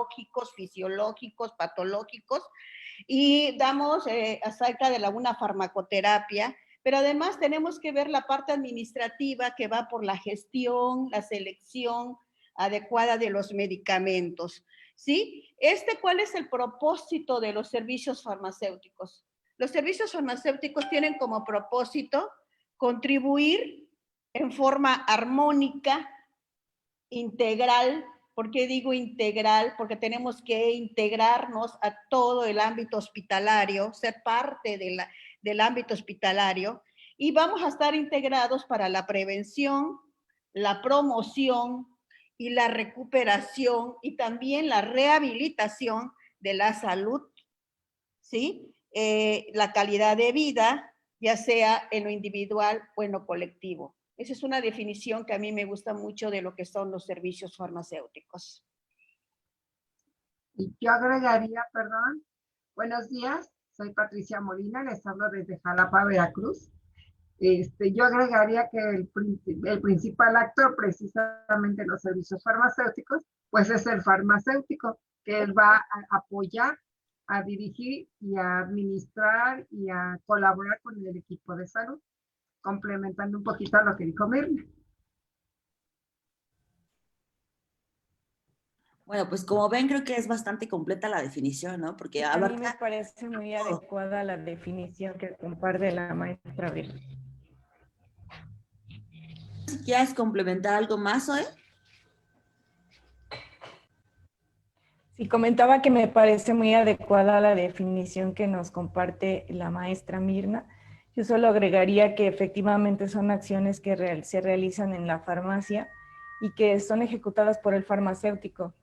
biológicos, fisiológicos, patológicos, y damos acerca de una farmacoterapia, pero además tenemos que ver la parte administrativa que va por la gestión, la selección adecuada de los medicamentos, ¿sí? ¿Cuál es el propósito de los servicios farmacéuticos? Los servicios farmacéuticos tienen como propósito contribuir en forma armónica, integral. ¿Por qué digo integral? Porque tenemos que integrarnos a todo el ámbito hospitalario, ser parte del ámbito hospitalario, y vamos a estar integrados para la prevención, la promoción y la recuperación y también la rehabilitación de la salud, ¿sí? La calidad de vida, ya sea en lo individual o en lo colectivo. Esa es una definición que a mí me gusta mucho de lo que son los servicios farmacéuticos. Y yo agregaría, perdón, buenos días, soy Patricia Molina, les hablo desde Jalapa, Veracruz. Yo agregaría que el principal actor precisamente en los servicios farmacéuticos, pues es el farmacéutico, que él va a apoyar, a dirigir y a administrar y a colaborar con el equipo de salud, complementando un poquito a lo que dijo Mirna. Bueno, pues como ven, creo que es bastante completa la definición, ¿no? Porque a mí me parece muy adecuada la definición que comparte la maestra Virgen. Si quieres complementar algo más, Zoe. Sí, comentaba que me parece muy adecuada la definición que nos comparte la maestra Mirna. Yo solo agregaría que efectivamente son acciones que se realizan en la farmacia y que son ejecutadas por el farmacéutico,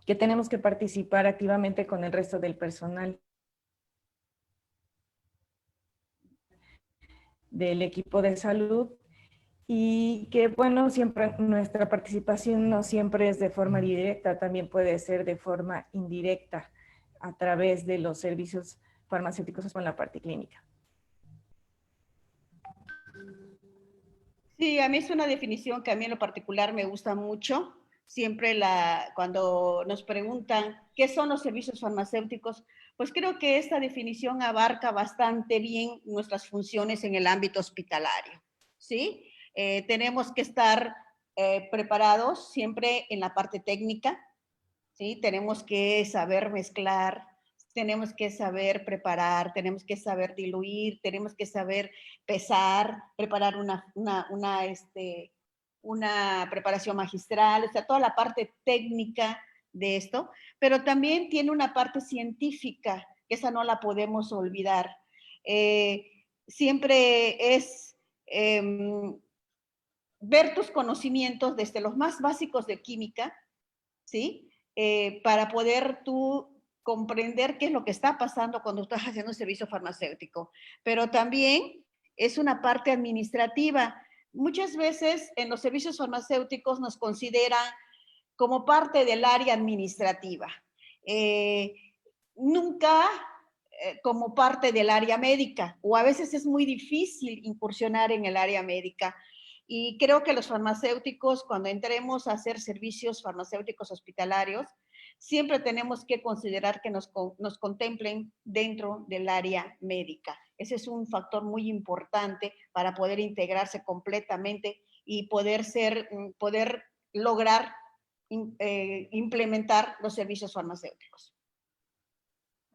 que tenemos que participar activamente con el resto del personal del equipo de salud, y que, bueno, siempre nuestra participación no siempre es de forma directa, también puede ser de forma indirecta a través de los servicios farmacéuticos con la parte clínica. Sí, a mí es una definición que a mí en lo particular me gusta mucho. Siempre cuando nos preguntan qué son los servicios farmacéuticos, pues creo que esta definición abarca bastante bien nuestras funciones en el ámbito hospitalario, ¿sí? Tenemos que estar preparados siempre en la parte técnica, ¿sí? Tenemos que saber mezclar, tenemos que saber preparar, tenemos que saber diluir, tenemos que saber pesar, preparar una preparación magistral, o sea, toda la parte técnica de esto, pero también tiene una parte científica, que esa no la podemos olvidar. Siempre es ver tus conocimientos desde los más básicos de química, ¿sí? Para poder tú comprender qué es lo que está pasando cuando estás haciendo un servicio farmacéutico. Pero también es una parte administrativa. Muchas veces en los servicios farmacéuticos nos consideran como parte del área administrativa. Nunca como parte del área médica, o a veces es muy difícil incursionar en el área médica. Y creo que los farmacéuticos, cuando entremos a hacer servicios farmacéuticos hospitalarios, siempre tenemos que considerar que nos contemplen dentro del área médica. Ese es un factor muy importante para poder integrarse completamente y poder lograr implementar los servicios farmacéuticos.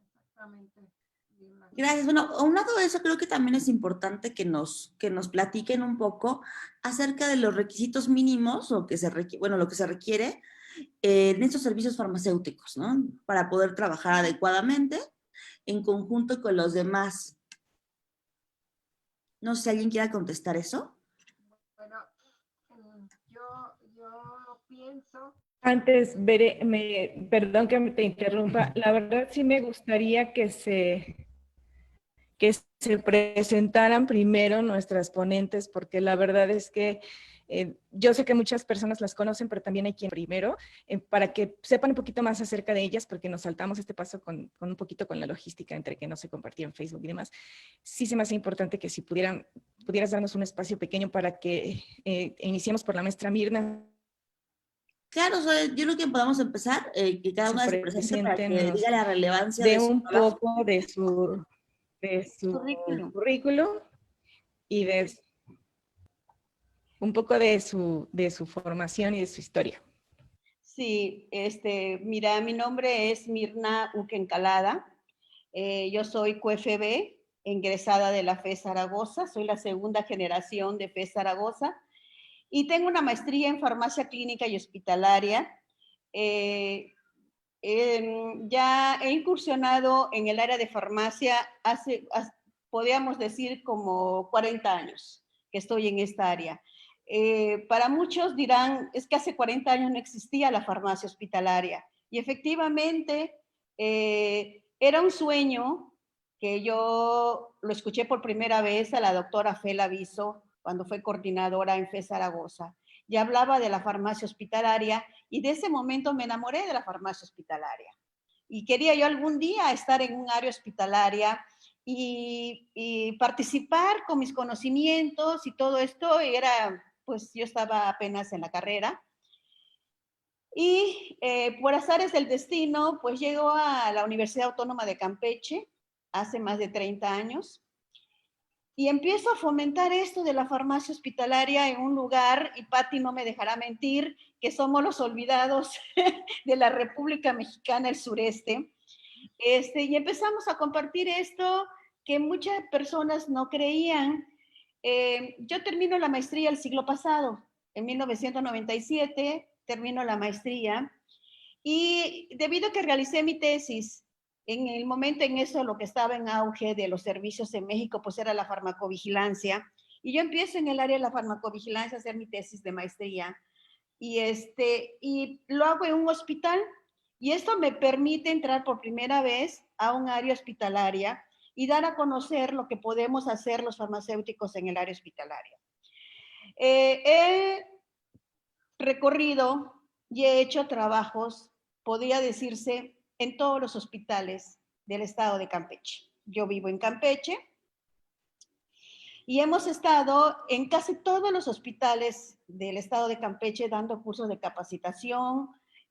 Exactamente. Gracias. Bueno, a un lado de eso creo que también es importante que nos platiquen un poco acerca de los requisitos mínimos o lo que se requiere en estos servicios farmacéuticos, ¿no? Para poder trabajar adecuadamente en conjunto con los demás. No sé si alguien quiera contestar eso. Bueno, yo pienso... Antes, perdón que te interrumpa, la verdad sí me gustaría que se presentaran primero nuestras ponentes, porque la verdad es que yo sé que muchas personas las conocen, pero también hay quien primero, para que sepan un poquito más acerca de ellas, porque nos saltamos este paso con un poquito con la logística entre que no se compartía en Facebook y demás. Sí se me hace importante que si pudieras darnos un espacio pequeño para que iniciemos por la maestra Mirna, Claro, yo creo que podamos empezar, que cada una se presente para que diga la relevancia de su un trabajo. poco de su currículum y de un poco de su formación y de su historia. Sí, mira, mi nombre es Mirna Uquencalada. Yo soy QFB, egresada de la FE Zaragoza, soy la segunda generación de FE Zaragoza y tengo una maestría en farmacia clínica y hospitalaria. Ya he incursionado en el área de farmacia podríamos decir, como 40 años que estoy en esta área. Para muchos dirán, es que hace 40 años no existía la farmacia hospitalaria. Y efectivamente, era un sueño que yo lo escuché por primera vez a la doctora Fela Viso cuando fue coordinadora en FE Zaragoza. Y hablaba de la farmacia hospitalaria y de ese momento me enamoré de la farmacia hospitalaria. Y quería yo algún día estar en un área hospitalaria y participar con mis conocimientos y todo esto. Y era, pues yo estaba apenas en la carrera. Y por azares del destino, pues llego a la Universidad Autónoma de Campeche hace más de 30 años. Y empiezo a fomentar esto de la farmacia hospitalaria en un lugar, y Patti no me dejará mentir, que somos los olvidados de la República Mexicana, el sureste. Y empezamos a compartir esto que muchas personas no creían. Yo termino la maestría el siglo pasado, en 1997, termino la maestría, y debido a que realicé mi tesis, en el momento en eso lo que estaba en auge de los servicios en México, pues era la farmacovigilancia, y yo empiezo en el área de la farmacovigilancia a hacer mi tesis de maestría, y lo hago en un hospital, y esto me permite entrar por primera vez a un área hospitalaria y dar a conocer lo que podemos hacer los farmacéuticos en el área hospitalaria. He recorrido y he hecho trabajos, podría decirse, en todos los hospitales del estado de Campeche. Yo vivo en Campeche y hemos estado en casi todos los hospitales del estado de Campeche dando cursos de capacitación,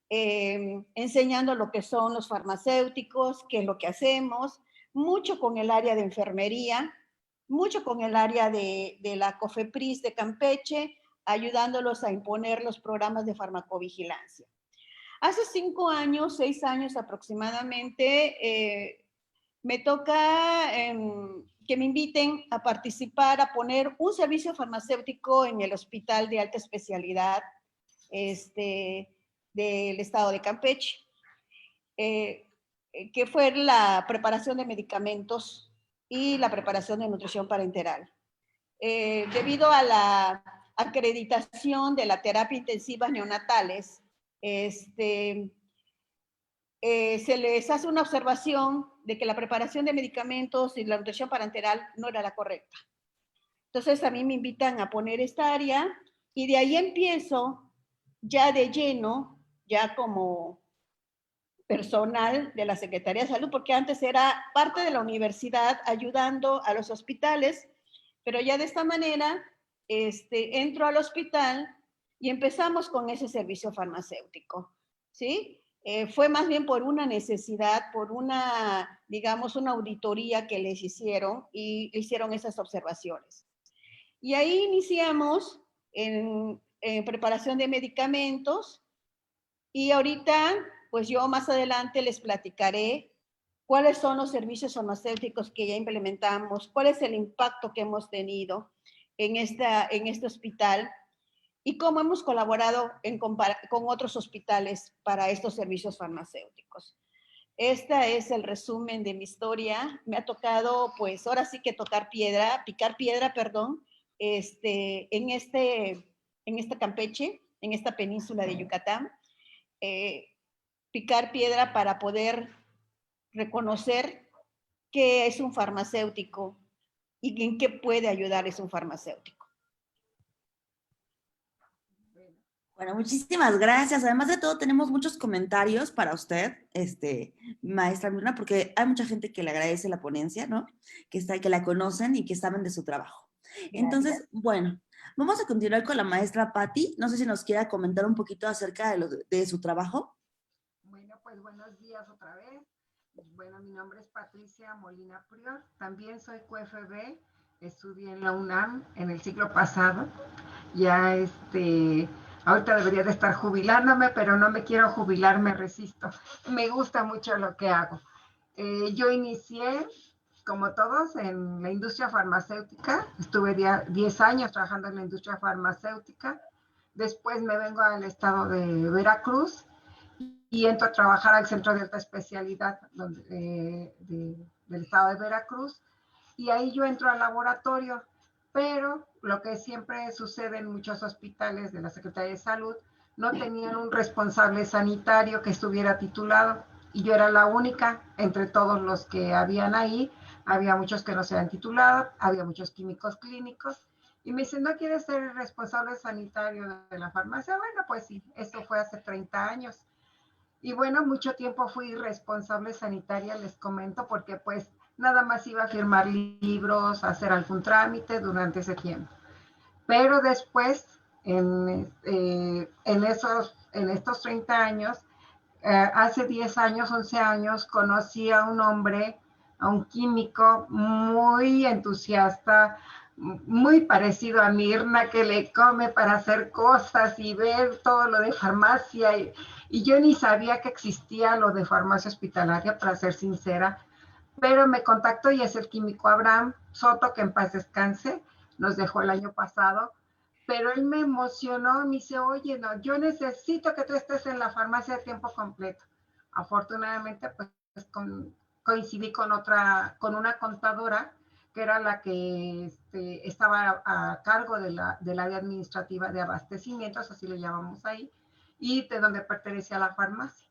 enseñando lo que son los farmacéuticos, qué es lo que hacemos, mucho con el área de enfermería, mucho con el área de la COFEPRIS de Campeche, ayudándolos a imponer los programas de farmacovigilancia. Hace 5 años, 6 años aproximadamente, me toca que me inviten a participar, a poner un servicio farmacéutico en el Hospital de Alta Especialidad del estado de Campeche, que fue la preparación de medicamentos y la preparación de nutrición parenteral. Debido a la acreditación de la terapia intensiva neonatales, se les hace una observación de que la preparación de medicamentos y la nutrición parenteral no era la correcta. Entonces a mí me invitan a poner esta área y de ahí empiezo ya de lleno, ya como personal de la Secretaría de Salud, porque antes era parte de la universidad ayudando a los hospitales, pero ya de esta manera entro al hospital y empezamos con ese servicio farmacéutico, ¿sí? Fue más bien por una necesidad, por una, digamos, una auditoría que les hicieron y hicieron esas observaciones. Y ahí iniciamos en preparación de medicamentos y ahorita, pues yo más adelante les platicaré cuáles son los servicios farmacéuticos que ya implementamos, cuál es el impacto que hemos tenido en este hospital y cómo hemos colaborado con otros hospitales para estos servicios farmacéuticos. Este es el resumen de mi historia. Me ha tocado, pues ahora sí que picar piedra, en esta Campeche, en esta península de Yucatán, picar piedra para poder reconocer qué es un farmacéutico y en qué puede ayudar es un farmacéutico. Bueno, muchísimas gracias. Además de todo, tenemos muchos comentarios para usted, maestra Mirna, porque hay mucha gente que le agradece la ponencia, ¿no? Que la conocen y que saben de su trabajo. Gracias. Entonces, bueno, Vamos a continuar con la maestra Patti. No sé si nos quiera comentar un poquito acerca de su trabajo. Bueno, pues buenos días otra vez. Bueno, mi nombre es Patricia Molina Prior. También soy QFB. Estudié en la UNAM en el siglo pasado. Ya ahorita debería de estar jubilándome, pero no me quiero jubilar, me resisto. Me gusta mucho lo que hago. Yo inicié, como todos, en la industria farmacéutica. Estuve 10 años trabajando en la industria farmacéutica. Después me vengo al estado de Veracruz y entro a trabajar al Centro de Alta Especialidad del estado de Veracruz. Y ahí yo entro al laboratorio, pero lo que siempre sucede en muchos hospitales de la Secretaría de Salud, no tenían un responsable sanitario que estuviera titulado, y yo era la única entre todos los que habían ahí. Había muchos que no se habían titulado, había muchos químicos clínicos, y me dicen, ¿no quieres ser el responsable sanitario de la farmacia? Bueno, pues sí, eso fue hace 30 años. Y bueno, mucho tiempo fui responsable sanitaria, les comento, porque pues nada más iba a firmar libros, a hacer algún trámite durante ese tiempo. Pero después, en estos 30 años, hace 10 años, 11 años, conocí a un hombre, a un químico muy entusiasta, muy parecido a Mirna, que le come para hacer cosas y ver todo lo de farmacia. Y yo ni sabía que existía lo de farmacia hospitalaria, para ser sincera, pero me contactó y es el químico Abraham Soto, que en paz descanse, nos dejó el año pasado, pero él me emocionó, me dice, oye, no, yo necesito que tú estés en la farmacia de tiempo completo. Afortunadamente, pues coincidí con una contadora, que era la que estaba a cargo del área administrativa de abastecimientos, así le llamamos ahí, y de donde pertenecía a la farmacia.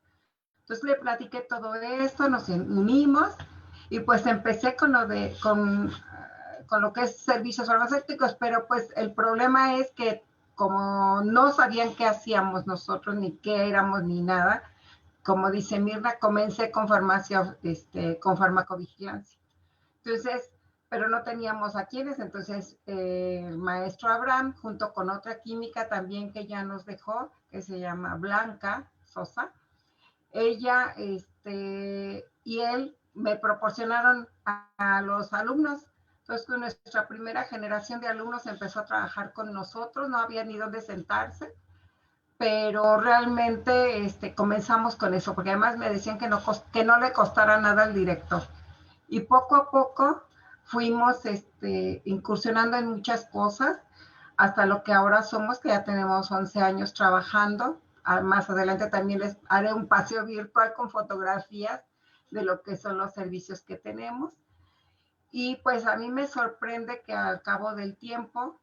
Entonces le platiqué todo esto, nos unimos, y pues empecé con lo que es servicios farmacéuticos, pero pues el problema es que como no sabían qué hacíamos nosotros, ni qué éramos, ni nada, como dice Mirna, comencé con farmacia, con farmacovigilancia. Entonces, pero no teníamos a quienes, entonces el maestro Abraham, junto con otra química también que ya nos dejó, que se llama Blanca Sosa, ella y él me proporcionaron a los alumnos. Entonces, nuestra primera generación de alumnos empezó a trabajar con nosotros, no había ni dónde sentarse, pero realmente comenzamos con eso, porque además me decían que no le costara nada al director. Y poco a poco fuimos incursionando en muchas cosas, hasta lo que ahora somos, que ya tenemos 11 años trabajando. Más adelante también les haré un paseo virtual con fotografías de lo que son los servicios que tenemos. Y pues a mí me sorprende que al cabo del tiempo,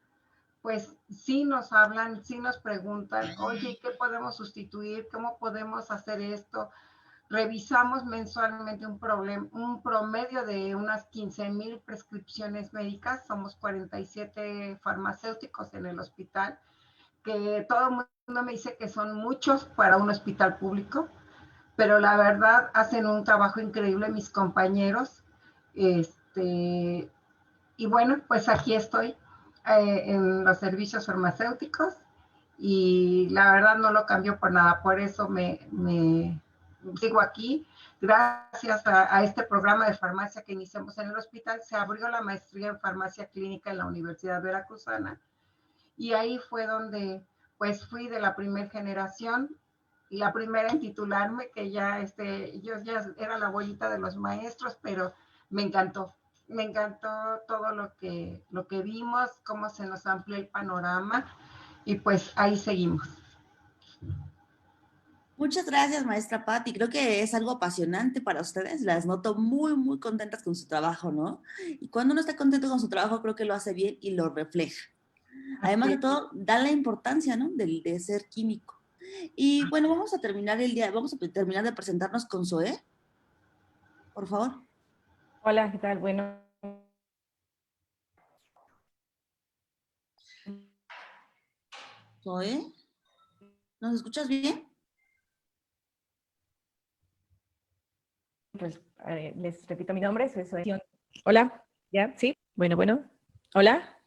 pues sí nos hablan, sí nos preguntan, oye, ¿qué podemos sustituir? ¿Cómo podemos hacer esto? Revisamos mensualmente un promedio de unas 15,000 prescripciones médicas. Somos 47 farmacéuticos en el hospital, que todo el mundo me dice que son muchos para un hospital público, pero la verdad hacen un trabajo increíble mis compañeros. Y bueno, pues aquí estoy en los servicios farmacéuticos, y la verdad no lo cambio por nada, por eso me sigo aquí. Gracias a este programa de farmacia que iniciamos en el hospital, se abrió la maestría en farmacia clínica en la Universidad Veracruzana, y ahí fue donde pues fui de la primera generación y la primera en titularme, que ya yo ya era la abuelita de los maestros, pero me encantó todo lo que vimos, cómo se nos amplió el panorama, y pues ahí seguimos. Muchas gracias, maestra Patti. Creo que es algo apasionante para ustedes. Las noto muy, muy contentas con su trabajo, ¿no? Y cuando uno está contento con su trabajo, creo que lo hace bien y lo refleja. Además de todo, da la importancia, ¿no? De ser químico. Y bueno, vamos a terminar de presentarnos con Zoe. Por favor. Hola, ¿qué tal? Bueno. Zoe, ¿nos escuchas bien? Pues les repito mi nombre, soy Zoe. Hola, ¿ya? ¿Sí? Bueno. Hola.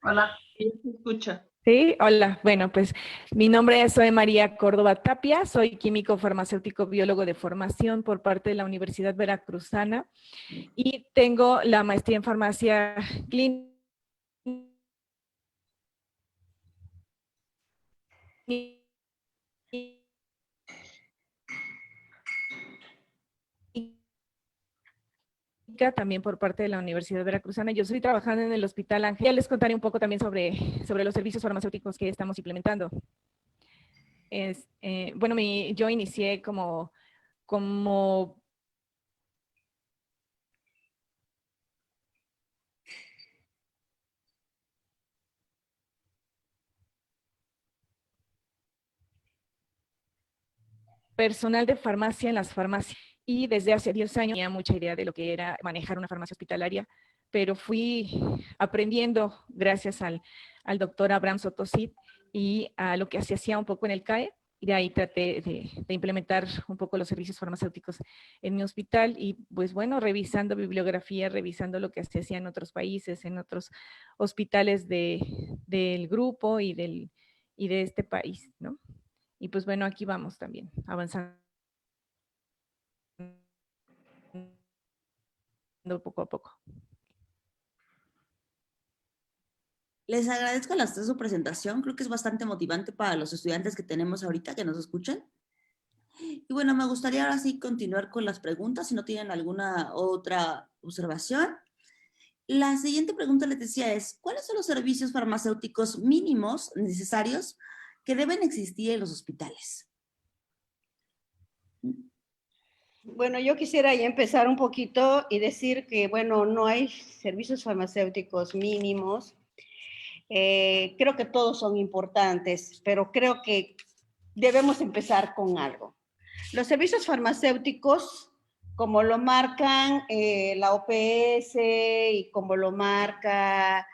Hola. Sí, se escucha. Sí, hola. Bueno, pues mi nombre es Zoe María Córdoba Tapia, soy químico farmacéutico biólogo de formación por parte de la Universidad Veracruzana y tengo la maestría en farmacia clínica también por parte de la Universidad Veracruzana. Yo estoy trabajando en el Hospital Ángel. Ya les contaré un poco también sobre los servicios farmacéuticos que estamos implementando. Bueno, yo inicié como personal de farmacia en las farmacias y desde hace 10 años tenía mucha idea de lo que era manejar una farmacia hospitalaria, pero fui aprendiendo gracias al doctor Abraham Sotosit y a lo que se hacía un poco en el CAE. Y de ahí traté de implementar un poco los servicios farmacéuticos en mi hospital y pues bueno, revisando bibliografía, revisando lo que se hacía en otros países, en otros hospitales del grupo y de este país, ¿no? Y pues bueno, aquí vamos también, avanzando poco a poco. Les agradezco a las tres su presentación. Creo que es bastante motivante para los estudiantes que tenemos ahorita que nos escuchan. Y bueno, me gustaría ahora sí continuar con las preguntas, si no tienen alguna otra observación. La siguiente pregunta les decía es, ¿cuáles son los servicios farmacéuticos mínimos necesarios que deben existir en los hospitales? Bueno, yo quisiera ya empezar un poquito y decir que, bueno, no hay servicios farmacéuticos mínimos. Creo que todos son importantes, pero creo que debemos empezar con algo. Los servicios farmacéuticos, como lo marcan la OPS y como lo marca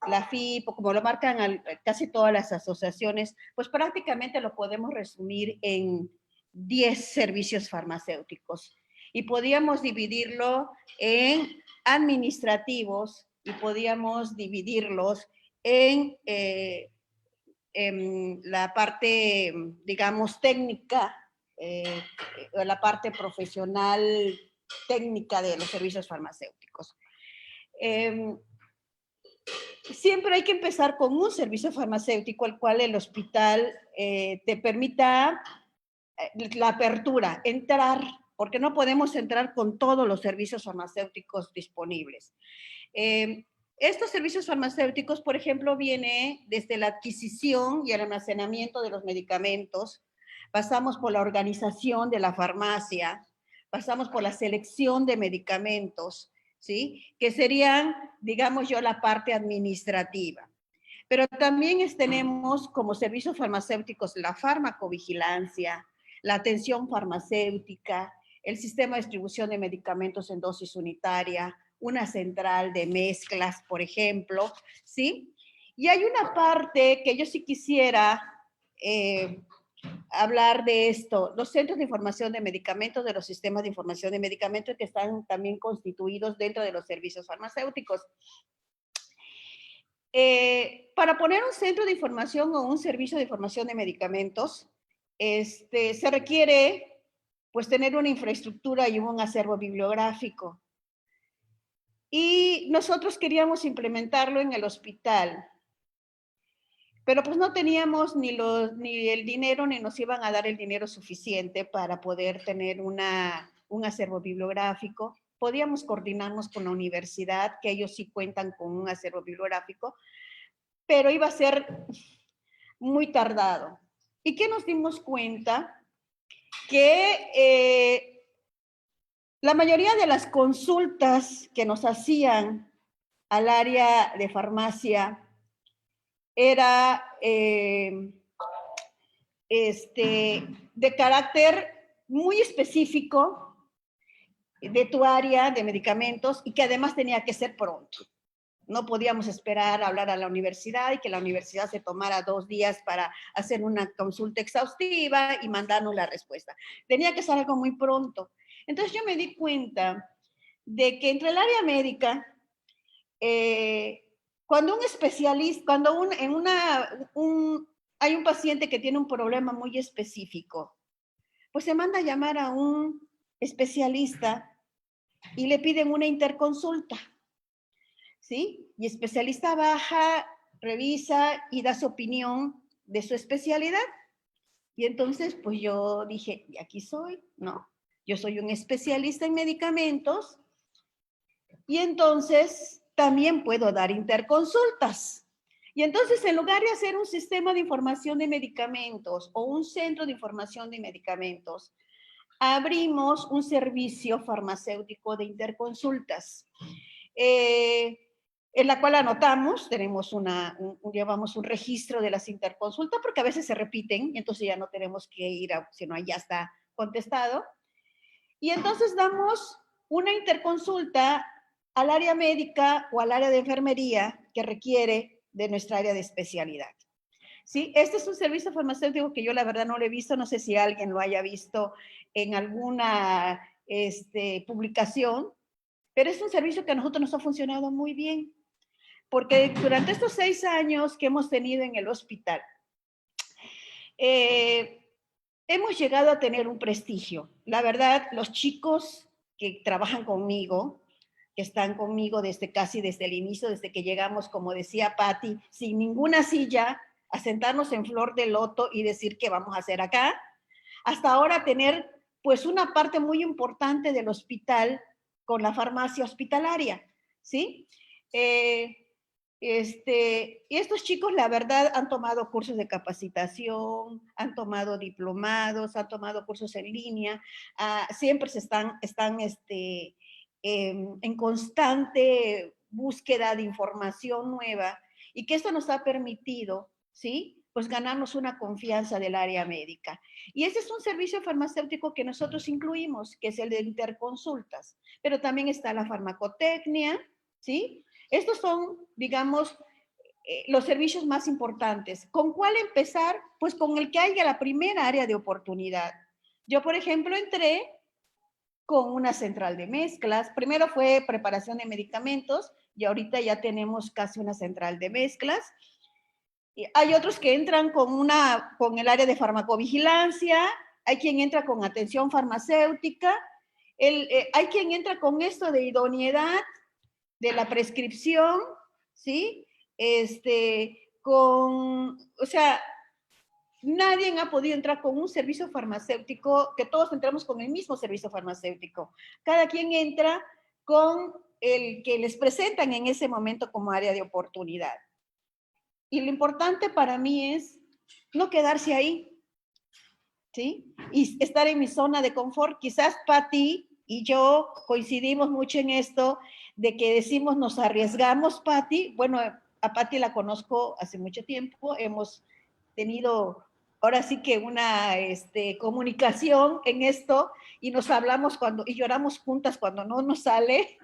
la FIP, o como lo marcan casi todas las asociaciones, pues prácticamente lo podemos resumir en 10 servicios farmacéuticos. Y podíamos dividirlo en administrativos y podíamos dividirlos en la parte, digamos, técnica, la parte profesional técnica de los servicios farmacéuticos. Siempre hay que empezar con un servicio farmacéutico al cual el hospital te permita la apertura, entrar, porque no podemos entrar con todos los servicios farmacéuticos disponibles. Estos servicios farmacéuticos, por ejemplo, viene desde la adquisición y el almacenamiento de los medicamentos, pasamos por la organización de la farmacia, pasamos por la selección de medicamentos, ¿sí? Que serían, digamos yo, la parte administrativa. Pero también tenemos como servicios farmacéuticos la farmacovigilancia, la atención farmacéutica, el sistema de distribución de medicamentos en dosis unitaria, una central de mezclas, por ejemplo, ¿sí? Y hay una parte que yo sí quisiera hablar de esto, los centros de información de medicamentos, de los sistemas de información de medicamentos que están también constituidos dentro de los servicios farmacéuticos. Para poner un centro de información o un servicio de información de medicamentos, se requiere pues tener una infraestructura y un acervo bibliográfico. Y nosotros queríamos implementarlo en el hospital, pero pues no teníamos ni el dinero, ni nos iban a dar el dinero suficiente para poder tener un acervo bibliográfico. Podíamos coordinarnos con la universidad, que ellos sí cuentan con un acervo bibliográfico, pero iba a ser muy tardado. ¿Y qué nos dimos cuenta? Que la mayoría de las consultas que nos hacían al área de farmacia era de carácter muy específico de tu área de medicamentos y que además tenía que ser pronto. No podíamos esperar a hablar a la universidad y que la universidad se tomara 2 días para hacer una consulta exhaustiva y mandarnos la respuesta. Tenía que ser algo muy pronto. Entonces yo me di cuenta de que entre el área médica Cuando un especialista, cuando hay un paciente que tiene un problema muy específico, pues se manda a llamar a un especialista y le piden una interconsulta, ¿sí? Y especialista baja, revisa y da su opinión de su especialidad. Y entonces, pues yo dije, y aquí soy, ¿no? Yo soy un especialista en medicamentos y entonces también puedo dar interconsultas. Y entonces, en lugar de hacer un sistema de información de medicamentos o un centro de información de medicamentos, abrimos un servicio farmacéutico de interconsultas, en la cual anotamos, llevamos un registro de las interconsultas, porque a veces se repiten, y entonces ya no tenemos que ir, sino ya está contestado. Y entonces damos una interconsulta al área médica o al área de enfermería que requiere de nuestra área de especialidad. ¿Sí? Este es un servicio farmacéutico que yo la verdad no lo he visto, no sé si alguien lo haya visto en alguna publicación, pero es un servicio que a nosotros nos ha funcionado muy bien, porque durante estos 6 años que hemos tenido en el hospital, hemos llegado a tener un prestigio. La verdad, los chicos que trabajan conmigo, que están conmigo casi desde el inicio, desde que llegamos, como decía Patti, sin ninguna silla, a sentarnos en flor de loto y decir qué vamos a hacer acá, hasta ahora tener pues una parte muy importante del hospital con la farmacia hospitalaria, ¿sí? Y estos chicos, la verdad, han tomado cursos de capacitación, han tomado diplomados, han tomado cursos en línea, siempre están en constante búsqueda de información nueva y que esto nos ha permitido, ¿sí? Pues ganarnos una confianza del área médica. Y ese es un servicio farmacéutico que nosotros incluimos, que es el de interconsultas, pero también está la farmacotecnia, ¿sí? Estos son, digamos, los servicios más importantes. ¿Con cuál empezar? Pues con el que haya la primera área de oportunidad. Yo, por ejemplo, entré con una central de mezclas. Primero fue preparación de medicamentos y ahorita ya tenemos casi una central de mezclas. Y hay otros que entran con el área de farmacovigilancia, hay quien entra con atención farmacéutica, hay quien entra con esto de idoneidad de la prescripción, ¿sí? O sea, nadie ha podido entrar con un servicio farmacéutico, que todos entramos con el mismo servicio farmacéutico. Cada quien entra con el que les presentan en ese momento como área de oportunidad. Y lo importante para mí es no quedarse ahí, ¿sí? Y estar en mi zona de confort. Quizás Patti y yo coincidimos mucho en esto, de que decimos nos arriesgamos, Patti. Bueno, a Patti la conozco hace mucho tiempo, hemos tenido ahora sí que una comunicación en esto y nos hablamos y lloramos juntas cuando no nos sale.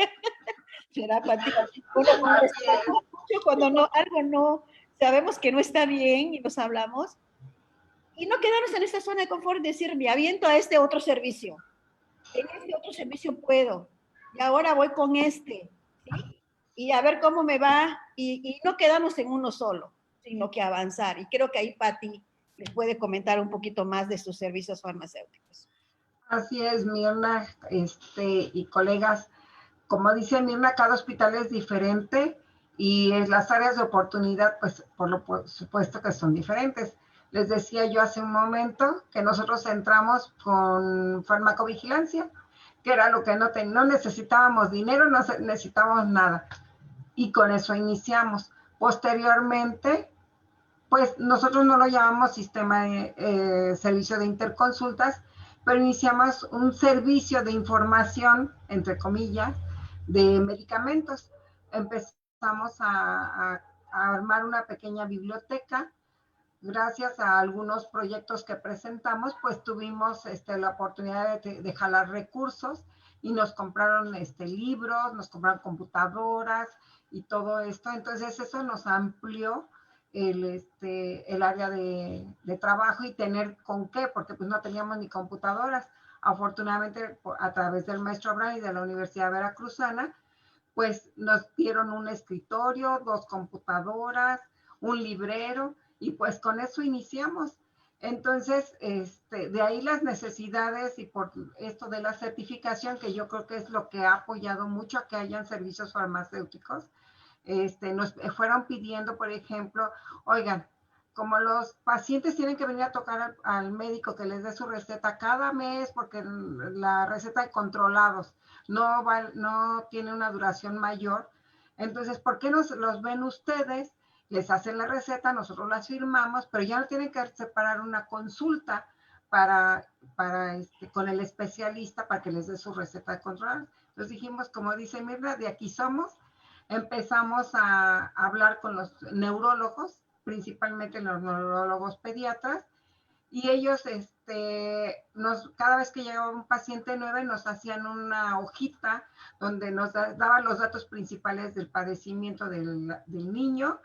¿Será, Patti? Cuando no, algo no, sabemos que no está bien y nos hablamos. Y no quedarnos en esta zona de confort y decir, me aviento a este otro servicio. En este otro servicio puedo. Y ahora voy con ¿sí? Y a ver cómo me va. Y no quedarnos en uno solo, sino que avanzar. Y creo que ahí Patti les puede comentar un poquito más de sus servicios farmacéuticos. Así es, Mirna, y colegas. Como dice Mirna, cada hospital es diferente y las áreas de oportunidad, pues por supuesto que son diferentes. Les decía yo hace un momento que nosotros entramos con farmacovigilancia, que era lo que no necesitábamos dinero, no necesitábamos nada. Y con eso iniciamos. Posteriormente, pues nosotros no lo llamamos sistema de servicio de interconsultas, pero iniciamos un servicio de información, entre comillas, de medicamentos. Empezamos a armar una pequeña biblioteca. Gracias a algunos proyectos que presentamos, pues tuvimos la oportunidad de jalar recursos y nos compraron libros, nos compraron computadoras y todo esto. Entonces eso nos amplió el área de trabajo y tener con qué, porque pues no teníamos ni computadoras. Afortunadamente, a través del maestro Abraham y de la Universidad Veracruzana, pues nos dieron un escritorio, 2 computadoras, un librero, y pues con eso iniciamos. Entonces, de ahí las necesidades y por esto de la certificación, que yo creo que es lo que ha apoyado mucho a que hayan servicios farmacéuticos, nos fueron pidiendo, por ejemplo, oigan, como los pacientes tienen que venir a tocar al médico que les dé su receta cada mes, porque la receta de controlados no tiene una duración mayor, entonces, ¿por qué no los ven ustedes? Les hacen la receta, nosotros las firmamos, pero ya no tienen que separar una consulta con el especialista para que les dé su receta de controlados. Entonces dijimos, como dice Mirna, de aquí somos. Empezamos a hablar con los neurólogos, principalmente los neurólogos pediatras, y ellos, cada vez que llegaba un paciente nuevo, nos hacían una hojita donde nos daban los datos principales del padecimiento del niño,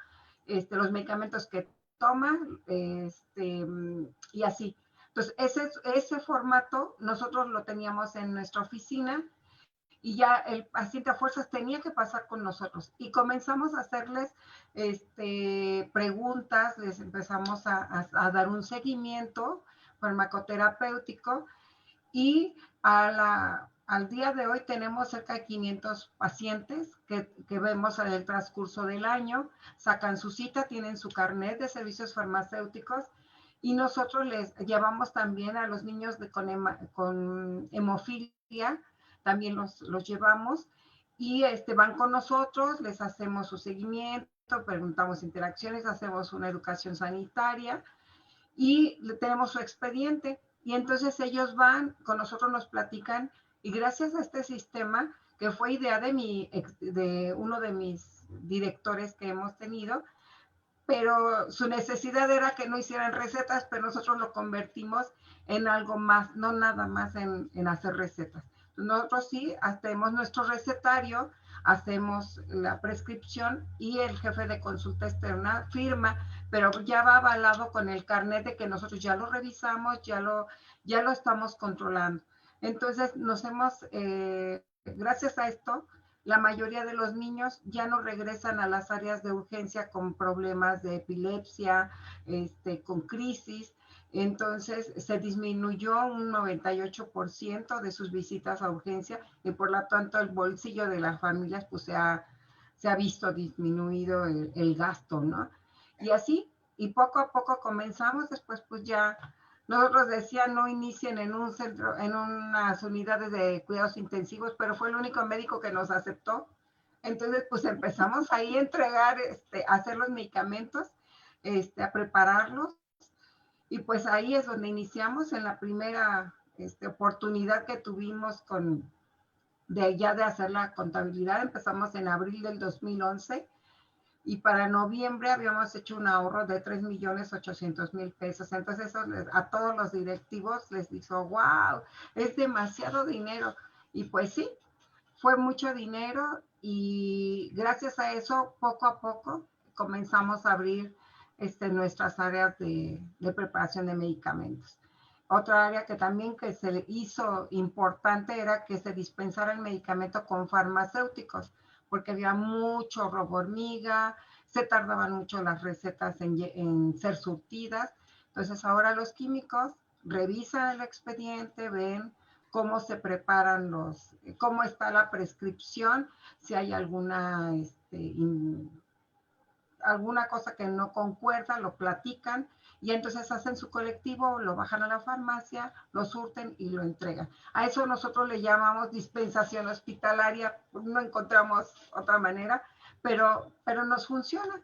los medicamentos que toma, y así. Entonces, ese formato nosotros lo teníamos en nuestra oficina, y ya el paciente a fuerzas tenía que pasar con nosotros. Y comenzamos a hacerles preguntas, les empezamos a dar un seguimiento farmacoterapéutico, y al día de hoy tenemos cerca de 500 pacientes que vemos en el transcurso del año, sacan su cita, tienen su carnet de servicios farmacéuticos, y nosotros les llevamos también a los niños con hemofilia, también los llevamos, y van con nosotros, les hacemos su seguimiento, preguntamos interacciones, hacemos una educación sanitaria, y tenemos su expediente. Y entonces ellos van, con nosotros nos platican, y gracias a este sistema, que fue idea de uno de mis directores que hemos tenido, pero su necesidad era que no hicieran recetas, pero nosotros lo convertimos en algo más, no nada más en hacer recetas. Nosotros sí hacemos nuestro recetario, hacemos la prescripción, y el jefe de consulta externa firma, pero ya va avalado con el carnet de que nosotros ya lo revisamos, ya lo estamos controlando. Entonces gracias a esto, la mayoría de los niños ya no regresan a las áreas de urgencia con problemas de epilepsia, con crisis. Entonces se disminuyó un 98% de sus visitas a urgencia, y por lo tanto el bolsillo de las familias pues se ha visto disminuido el gasto, ¿no? Y así, y poco a poco comenzamos. Después pues ya nosotros decían no inicien en un centro, en unas unidades de cuidados intensivos, pero fue el único médico que nos aceptó. Entonces pues empezamos ahí a entregar, a hacer los medicamentos, a prepararlos, y pues ahí es donde iniciamos en la primera oportunidad que tuvimos de hacer la contabilidad. Empezamos en abril del 2011, y para noviembre habíamos hecho un ahorro de 3.800.000 pesos. Entonces eso a todos los directivos les dijo, wow, es demasiado dinero. Y pues sí, fue mucho dinero, y gracias a eso, poco a poco, comenzamos a abrir nuestras áreas de preparación de medicamentos. Otra área que también que se hizo importante era que se dispensara el medicamento con farmacéuticos, porque había mucho robo hormiga, se tardaban mucho las recetas en ser surtidas. Entonces ahora los químicos revisan el expediente, ven cómo se preparan cómo está la prescripción, si hay alguna cosa que no concuerda, lo platican, y entonces hacen su colectivo, lo bajan a la farmacia, lo surten y lo entregan. A eso nosotros le llamamos dispensación hospitalaria, no encontramos otra manera, pero nos funciona,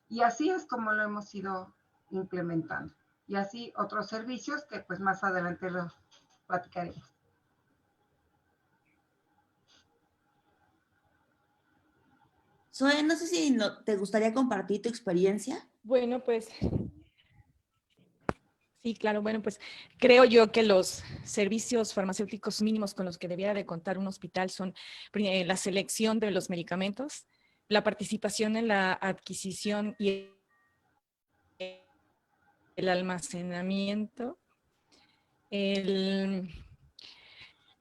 y así es como lo hemos ido implementando. Y así otros servicios que pues más adelante los platicaremos. Zoe, no sé si te gustaría compartir tu experiencia. Bueno, pues sí, claro. Bueno, pues creo yo que los servicios farmacéuticos mínimos con los que debiera de contar un hospital son la selección de los medicamentos, la participación en la adquisición y el almacenamiento,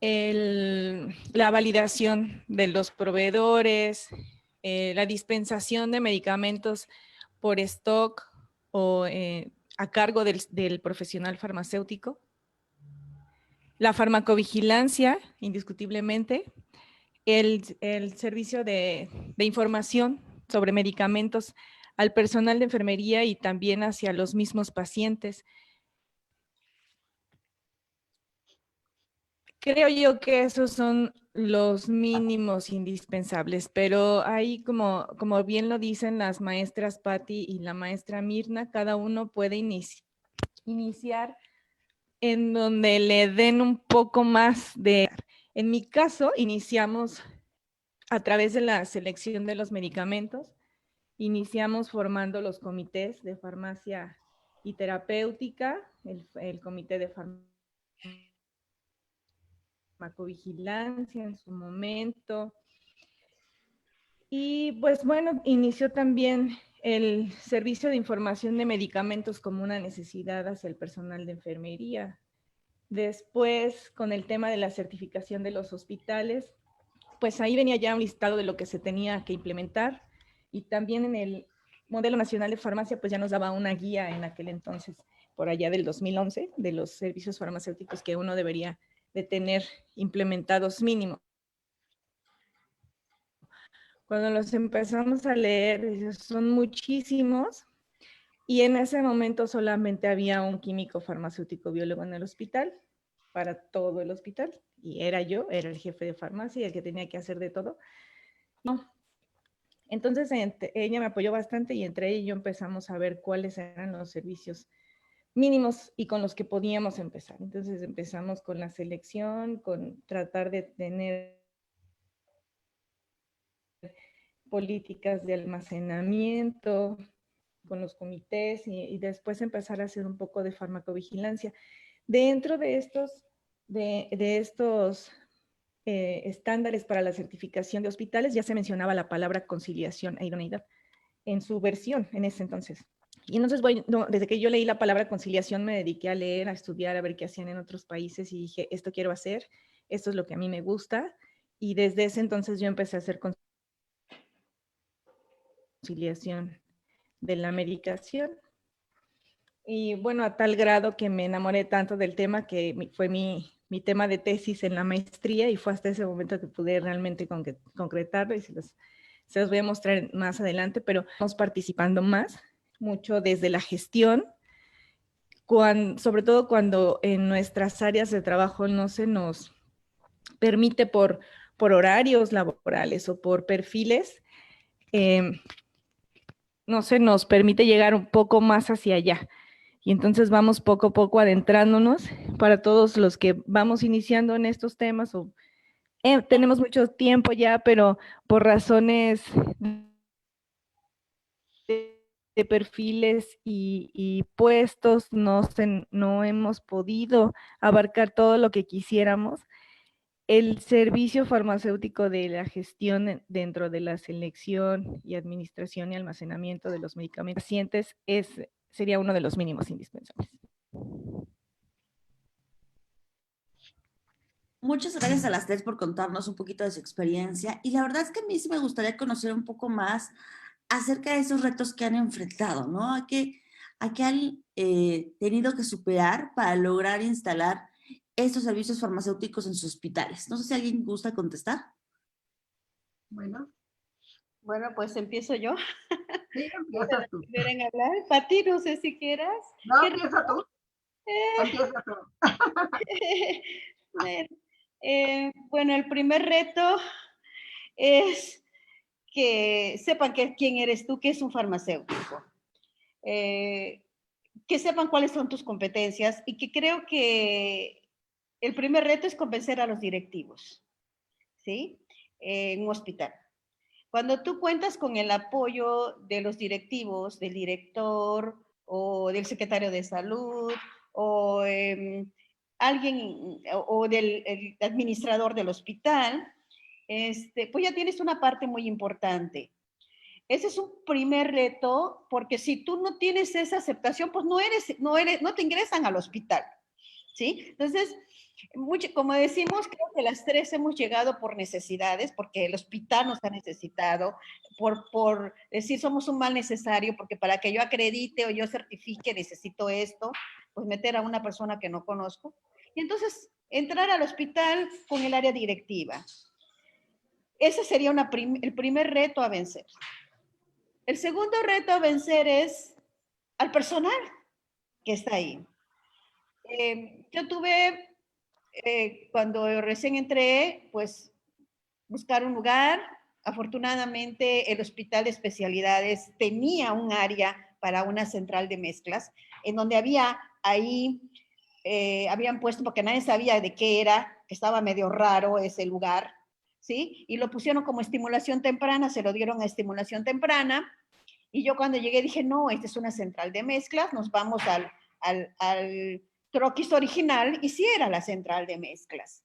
la validación de los proveedores, la dispensación de medicamentos por stock o a cargo del profesional farmacéutico, la farmacovigilancia, indiscutiblemente, el servicio de información sobre medicamentos al personal de enfermería y también hacia los mismos pacientes. Creo yo que esos son los mínimos indispensables, pero ahí, como bien lo dicen las maestras Patti y la maestra Mirna, cada uno puede iniciar en donde le den un poco más de... En mi caso, iniciamos a través de la selección de los medicamentos, iniciamos formando los comités de farmacia y terapéutica, el comité de farmacovigilancia en su momento. Y pues bueno, inició también el servicio de información de medicamentos como una necesidad hacia el personal de enfermería. Después, con el tema de la certificación de los hospitales, pues ahí venía ya un listado de lo que se tenía que implementar, y también en el Modelo Nacional de Farmacia pues ya nos daba una guía en aquel entonces, por allá del 2011, de los servicios farmacéuticos que uno debería de tener implementados mínimo. Cuando los empezamos a leer, son muchísimos, y en ese momento solamente había un químico farmacéutico biólogo en el hospital, para todo el hospital, y era el jefe de farmacia, el que tenía que hacer de todo. No. Entonces ella me apoyó bastante, y entre ella y yo empezamos a ver cuáles eran los servicios mínimos y con los que podíamos empezar. Entonces empezamos con la selección, con tratar de tener políticas de almacenamiento, con los comités, y después empezar a hacer un poco de farmacovigilancia. Dentro de estos estándares para la certificación de hospitales ya se mencionaba la palabra conciliación e idoneidad en su versión en ese entonces. Y entonces, desde que yo leí la palabra conciliación, me dediqué a leer, a estudiar, a ver qué hacían en otros países, y dije, esto quiero hacer, esto es lo que a mí me gusta, y desde ese entonces yo empecé a hacer conciliación de la medicación. Y bueno, a tal grado que me enamoré tanto del tema que fue mi tema de tesis en la maestría, y fue hasta ese momento que pude realmente concretarlo, y se los voy a mostrar más adelante, pero estamos participando mucho desde la gestión, sobre todo cuando en nuestras áreas de trabajo no se nos permite por horarios laborales o por perfiles, no se nos permite llegar un poco más hacia allá. Y entonces vamos poco a poco adentrándonos. Para todos los que vamos iniciando en estos temas, o tenemos mucho tiempo ya, pero por razones de perfiles y puestos no hemos podido abarcar todo lo que quisiéramos. El servicio farmacéutico de la gestión dentro de la selección y administración y almacenamiento de los medicamentos pacientes sería uno de los mínimos indispensables. Muchas gracias a las tres por contarnos un poquito de su experiencia, y la verdad es que a mí sí me gustaría conocer un poco más acerca de esos retos que han enfrentado, ¿no? ¿A qué han tenido que superar para lograr instalar estos servicios farmacéuticos en sus hospitales? No sé si alguien gusta contestar. Bueno, pues empiezo yo. Sí, empiezas tú. ¿Quieren hablar? Pati, no sé si quieras. No, empieza tú. Empieza tú. Bueno, el primer reto es que sepan quién eres tú, qué es un farmacéutico. Que sepan cuáles son tus competencias, y que creo que el primer reto es convencer a los directivos, ¿sí? En un hospital. Cuando tú cuentas con el apoyo de los directivos, del director o del secretario de salud, o alguien, o del administrador del hospital, pues ya tienes una parte muy importante. Ese es un primer reto, porque si tú no tienes esa aceptación, pues no te ingresan al hospital, ¿sí? Entonces, como decimos, creo que las tres hemos llegado por necesidades, porque el hospital nos ha necesitado, por decir somos un mal necesario, porque para que yo acredite o yo certifique necesito esto, pues meter a una persona que no conozco. Y entonces entrar al hospital con el área directiva. Ese sería el primer reto a vencer. El segundo reto a vencer es al personal que está ahí. Yo tuve, cuando recién entré, pues buscar un lugar. Afortunadamente, el Hospital de Especialidades tenía un área para una central de mezclas, en donde había ahí, habían puesto, porque nadie sabía de qué era, que estaba medio raro ese lugar, ¿sí? Y lo pusieron como estimulación temprana, se lo dieron a estimulación temprana, y yo cuando llegué dije, no, esta es una central de mezclas, nos vamos al troquis original, y sí era la central de mezclas.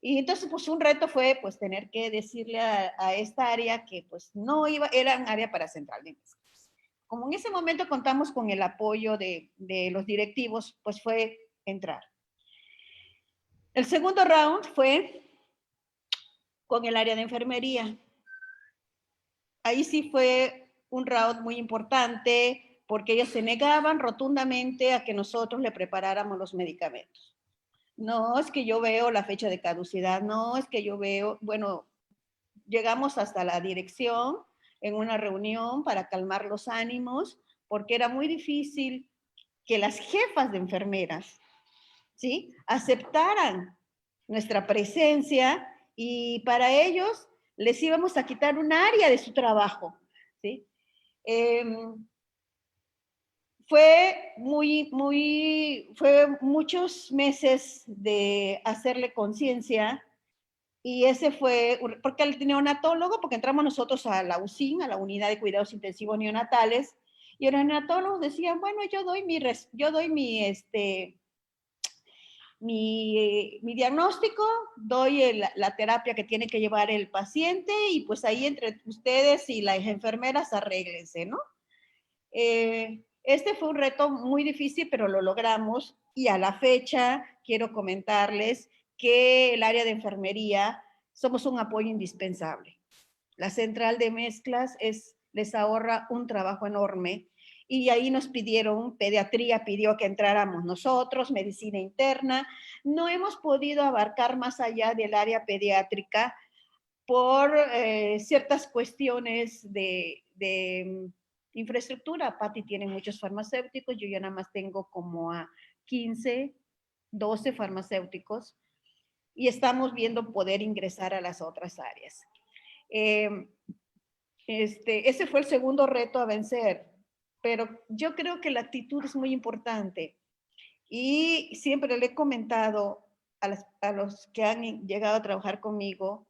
Y entonces, pues un reto fue, pues, tener que decirle a esta área que, pues, no iba, era un área para central de mezclas. Como en ese momento contamos con el apoyo de los directivos, pues fue entrar. El segundo round fue con el área de enfermería. Ahí sí fue un round muy importante porque ellos se negaban rotundamente a que nosotros le preparáramos los medicamentos. No, es que yo veo la fecha de caducidad, no, es que yo veo, bueno, llegamos hasta la dirección en una reunión para calmar los ánimos, porque era muy difícil que las jefas de enfermeras, ¿sí?, aceptaran nuestra presencia, y para ellos les íbamos a quitar un área de su trabajo, ¿sí? Fue fue muchos meses de hacerle conciencia, y ese fue, porque el neonatólogo, porque entramos nosotros a la UCIN, a la Unidad de Cuidados Intensivos Neonatales, y los neonatólogos decían, bueno, yo doy mi diagnóstico, doy la terapia que tiene que llevar el paciente, y pues ahí entre ustedes y las enfermeras arréglense, ¿no? Este fue un reto muy difícil, pero lo logramos, y a la fecha quiero comentarles que el área de enfermería somos un apoyo indispensable. La central de mezclas les ahorra un trabajo enorme, y ahí nos pidieron, pediatría pidió que entráramos nosotros, medicina interna. No hemos podido abarcar más allá del área pediátrica por ciertas cuestiones de infraestructura. Pati tiene muchos farmacéuticos, yo ya nada más tengo como a 15, 12 farmacéuticos, y estamos viendo poder ingresar a las otras áreas. Ese fue el segundo reto a vencer, pero yo creo que la actitud es muy importante, y siempre le he comentado a los que han llegado a trabajar conmigo,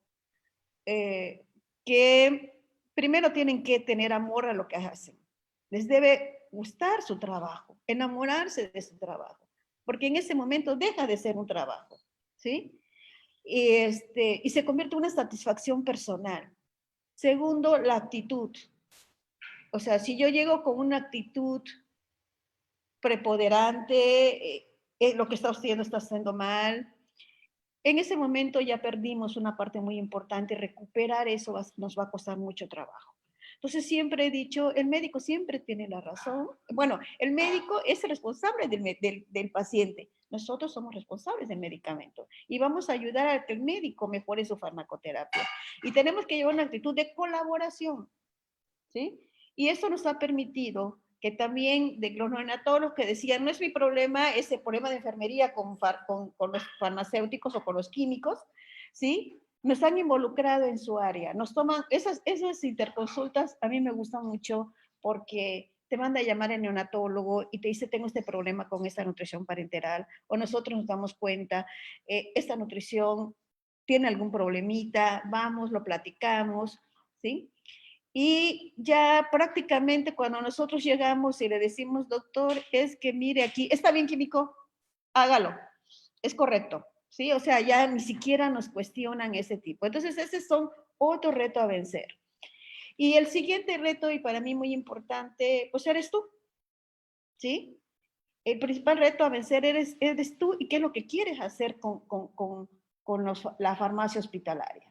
que primero tienen que tener amor a lo que hacen. Les debe gustar su trabajo, enamorarse de su trabajo, porque en ese momento deja de ser un trabajo, ¿sí? Y se convierte en una satisfacción personal. Segundo, la actitud. O sea, si yo llego con una actitud preponderante, lo que está haciendo mal, en ese momento ya perdimos una parte muy importante, y recuperar eso nos va a costar mucho trabajo. Entonces siempre he dicho, el médico siempre tiene la razón. Bueno, el médico es el responsable del paciente. Nosotros somos responsables del medicamento, y vamos a ayudar a que el médico mejore su farmacoterapia. Y tenemos que llevar una actitud de colaboración, ¿sí? Y eso nos ha permitido que también de los neonatólogos que decían, no es mi problema ese problema de enfermería con los farmacéuticos o con los químicos, ¿sí? Nos han involucrado en su área. Nos toman, esas interconsultas a mí me gustan mucho, porque te manda a llamar el neonatólogo y te dice, tengo este problema con esta nutrición parenteral, o nosotros nos damos cuenta, esta nutrición tiene algún problemita, vamos, lo platicamos, ¿sí? Y ya prácticamente cuando nosotros llegamos y le decimos, doctor, es que mire aquí, ¿está bien, químico? Hágalo, es correcto, ¿sí? O sea, ya ni siquiera nos cuestionan ese tipo. Entonces, ese son otro reto a vencer. Y el siguiente reto, y para mí muy importante, pues eres tú, ¿sí? el principal reto a vencer eres tú y qué es lo que quieres hacer con la farmacia hospitalaria.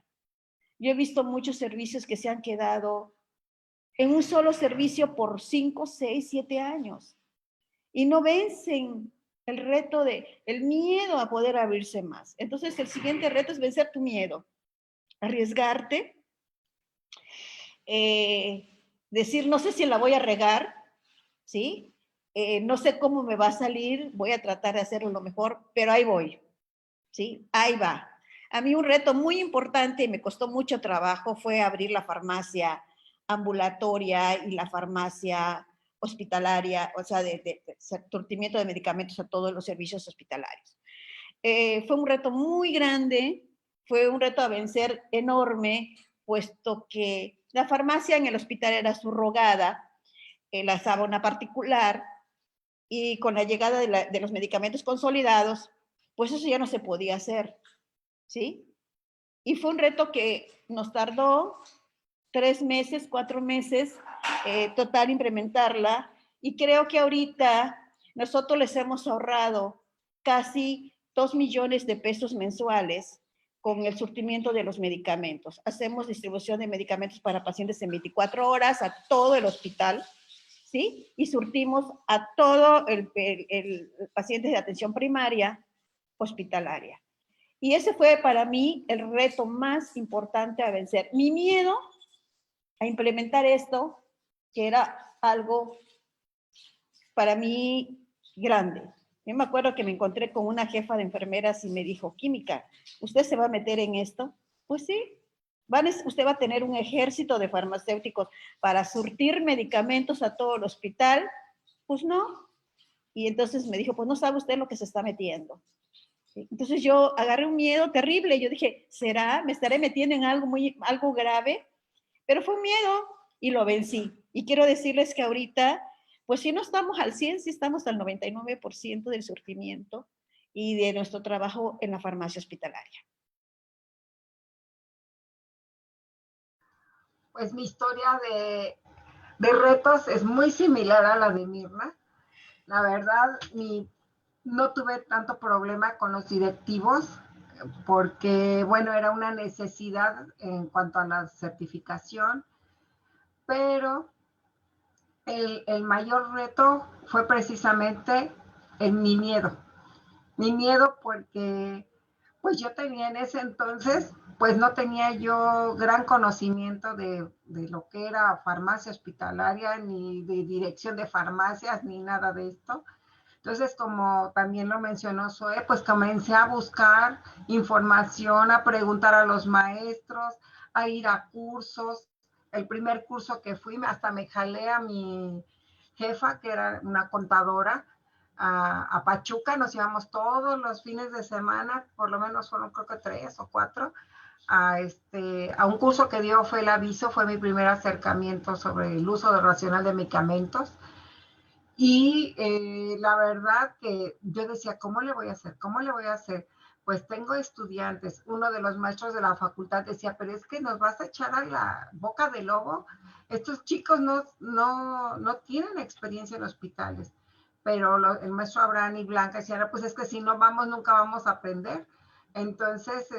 Yo he visto muchos servicios que se han quedado en un solo servicio por 5, 6, 7 años y no vencen el reto el miedo a poder abrirse más. Entonces, el siguiente reto es vencer tu miedo, arriesgarte, decir, no sé si la voy a regar, ¿sí? No sé cómo me va a salir, voy a tratar de hacerlo lo mejor, pero ahí voy, ¿sí? Ahí va. A mí un reto muy importante y me costó mucho trabajo fue abrir la farmacia ambulatoria y la farmacia hospitalaria, o sea, de surtimiento de medicamentos a todos los servicios hospitalarios. Fue un reto muy grande, fue un reto a vencer enorme, puesto que la farmacia en el hospital era subrogada, la sábana particular, y con la llegada de los medicamentos consolidados, pues eso ya no se podía hacer, ¿sí? Y fue un reto que nos tardó 3 meses, 4 meses, total implementarla, y creo que ahorita nosotros les hemos ahorrado casi 2 millones de pesos mensuales con el surtimiento de los medicamentos. Hacemos distribución de medicamentos para pacientes en 24 horas a todo el hospital, ¿sí? Y surtimos a todo el pacientes de atención primaria hospitalaria. Y ese fue para mí el reto más importante a vencer. Mi miedo a implementar esto, que era algo para mí grande. Yo me acuerdo que me encontré con una jefa de enfermeras y me dijo, Química, ¿usted se va a meter en esto? Pues sí, usted va a tener un ejército de farmacéuticos para surtir medicamentos a todo el hospital. Pues no. Y entonces me dijo, pues no sabe usted lo que se está metiendo. Entonces yo agarré un miedo terrible. Yo dije, ¿será? ¿Me estaré metiendo en algo grave? Pero fue un miedo y lo vencí. Y quiero decirles que ahorita, pues si no estamos al 100, sí estamos al 99% del surtimiento y de nuestro trabajo en la farmacia hospitalaria. Pues mi historia de retos es muy similar a la de Mirna. La verdad, no tuve tanto problema con los directivos porque, bueno, era una necesidad en cuanto a la certificación, pero el mayor reto fue precisamente mi miedo. Mi miedo porque, pues yo tenía en ese entonces, pues no tenía yo gran conocimiento de lo que era farmacia hospitalaria, ni de dirección de farmacias, ni nada de esto. Entonces, como también lo mencionó Zoe, pues comencé a buscar información, a preguntar a los maestros, a ir a cursos. El primer curso que fui, hasta me jalé a mi jefa, que era una contadora, a Pachuca. Nos íbamos todos los fines de semana, por lo menos fueron creo que 3 o 4, a un curso que dio fue el aviso, fue mi primer acercamiento sobre el uso racional de medicamentos. Y la verdad que yo decía, ¿cómo le voy a hacer? ¿Cómo le voy a hacer? Pues tengo estudiantes. Uno de los maestros de la facultad decía, pero es que nos vas a echar a la boca de lobo. Estos chicos no tienen experiencia en hospitales. Pero el maestro Abraham y Blanca decían, pues es que si no vamos, nunca vamos a aprender. Entonces,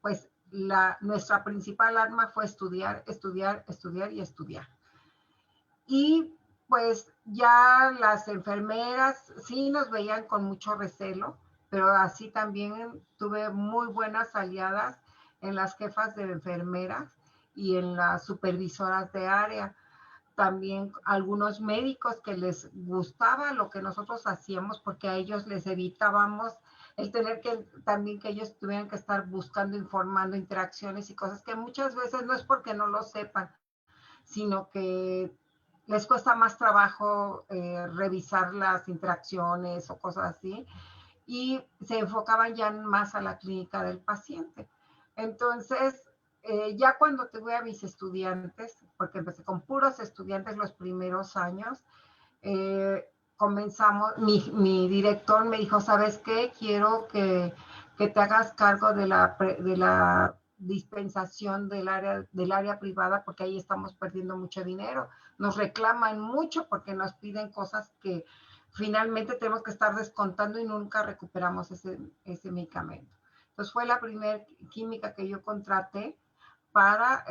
pues nuestra principal arma fue estudiar, estudiar, estudiar y estudiar. Y pues ya las enfermeras sí nos veían con mucho recelo, pero así también tuve muy buenas aliadas en las jefas de enfermeras y en las supervisoras de área. También algunos médicos que les gustaba lo que nosotros hacíamos porque a ellos les evitábamos el tener que también que ellos tuvieran que estar buscando, informando, interacciones y cosas que muchas veces no es porque no lo sepan, sino que les cuesta más trabajo revisar las interacciones o cosas así, y se enfocaban ya más a la clínica del paciente. Entonces, ya cuando tuve a mis estudiantes, porque empecé con puros estudiantes los primeros años, comenzamos, mi director me dijo, ¿sabes qué? Quiero que te hagas cargo de la dispensación del área privada, porque ahí estamos perdiendo mucho dinero. Nos reclaman mucho porque nos piden cosas que finalmente tenemos que estar descontando y nunca recuperamos ese medicamento. Entonces fue la primera química que yo contraté para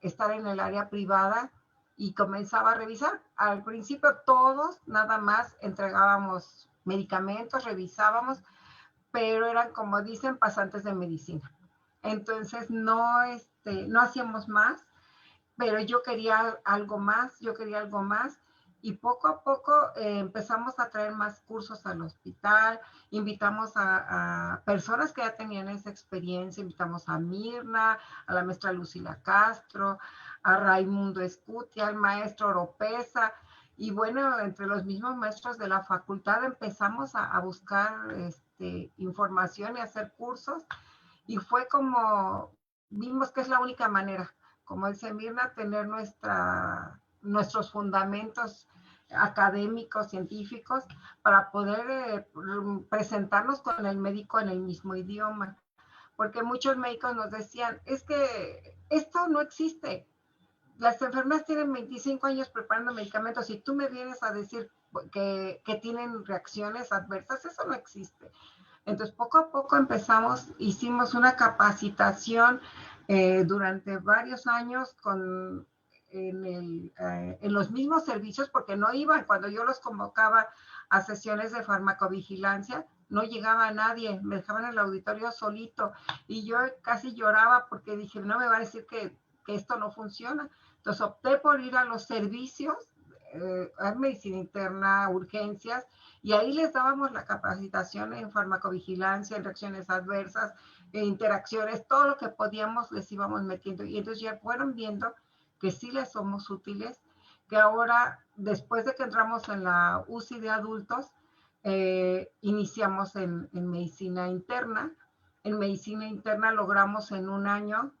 estar en el área privada y comenzaba a revisar. Al principio todos nada más entregábamos medicamentos, revisábamos, pero eran, como dicen, pasantes de medicina. Entonces no hacíamos más, pero yo quería algo más, y poco a poco empezamos a traer más cursos al hospital, invitamos a personas que ya tenían esa experiencia, invitamos a Mirna, a la maestra Lucila Castro, a Raimundo Escutia, al maestro Oropesa, y bueno, entre los mismos maestros de la facultad empezamos a buscar información y hacer cursos, y fue como, vimos que es la única manera, como dice Mirna, tener nuestros fundamentos académicos, científicos, para poder presentarnos con el médico en el mismo idioma. Porque muchos médicos nos decían, es que esto no existe. Las enfermeras tienen 25 años preparando medicamentos y tú me vienes a decir que tienen reacciones adversas, eso no existe. Entonces, poco a poco hicimos una capacitación durante varios años en los mismos servicios, porque no iban, cuando yo los convocaba a sesiones de farmacovigilancia, no llegaba nadie, me dejaban en el auditorio solito, y yo casi lloraba porque dije, no me va a decir que esto no funciona. Entonces opté por ir a los servicios, a medicina interna, urgencias, y ahí les dábamos la capacitación en farmacovigilancia, en reacciones adversas, en interacciones, todo lo que podíamos les íbamos metiendo. Y entonces ya fueron viendo que sí les somos útiles, que ahora, después de que entramos en la UCI de adultos, iniciamos en medicina interna. En medicina interna logramos en un año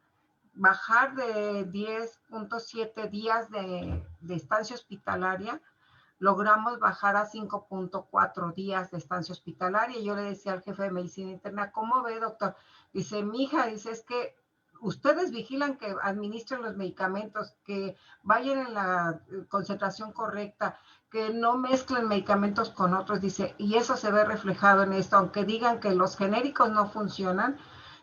bajar de 10.7 días de estancia hospitalaria, logramos bajar a 5.4 días de estancia hospitalaria. Yo le decía al jefe de medicina interna, ¿cómo ve, doctor? Dice, mija, dice, es que ustedes vigilan que administren los medicamentos, que vayan en la concentración correcta, que no mezclen medicamentos con otros, dice, y eso se ve reflejado en esto, aunque digan que los genéricos no funcionan,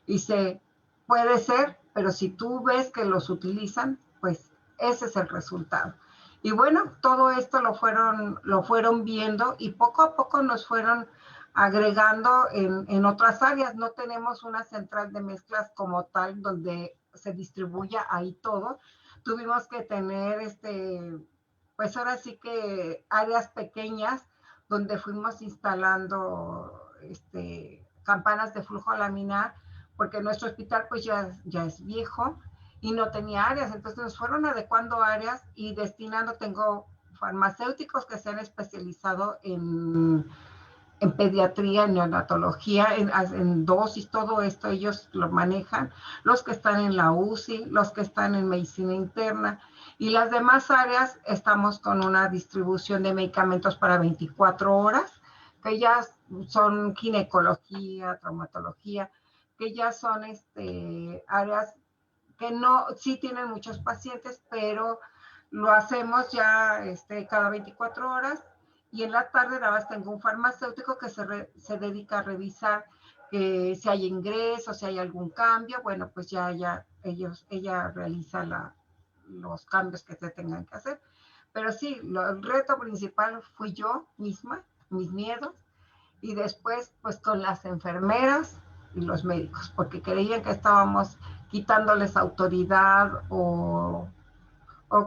dice, puede ser, pero si tú ves que los utilizan, pues ese es el resultado. Y bueno, todo esto lo fueron viendo y poco a poco nos fueron agregando en otras áreas. No tenemos una central de mezclas como tal donde se distribuya ahí todo. Tuvimos que tener, pues ahora sí que áreas pequeñas donde fuimos instalando campanas de flujo laminar, porque nuestro hospital pues ya es viejo y no tenía áreas, entonces nos fueron adecuando áreas y destinando. Tengo farmacéuticos que se han especializado en pediatría, en neonatología, en dosis, todo esto ellos lo manejan, los que están en la UCI, los que están en medicina interna, y las demás áreas estamos con una distribución de medicamentos para 24 horas, que ya son ginecología, traumatología, que ya son áreas que no, sí tienen muchos pacientes, pero lo hacemos ya cada 24 horas, y en la tarde nada más tengo un farmacéutico que se dedica a revisar que si hay ingresos, si hay algún cambio, bueno, pues ella realiza los cambios que se tengan que hacer. Pero sí, el reto principal fui yo misma, mis miedos, y después pues con las enfermeras y los médicos, porque creían que estábamos quitándoles autoridad o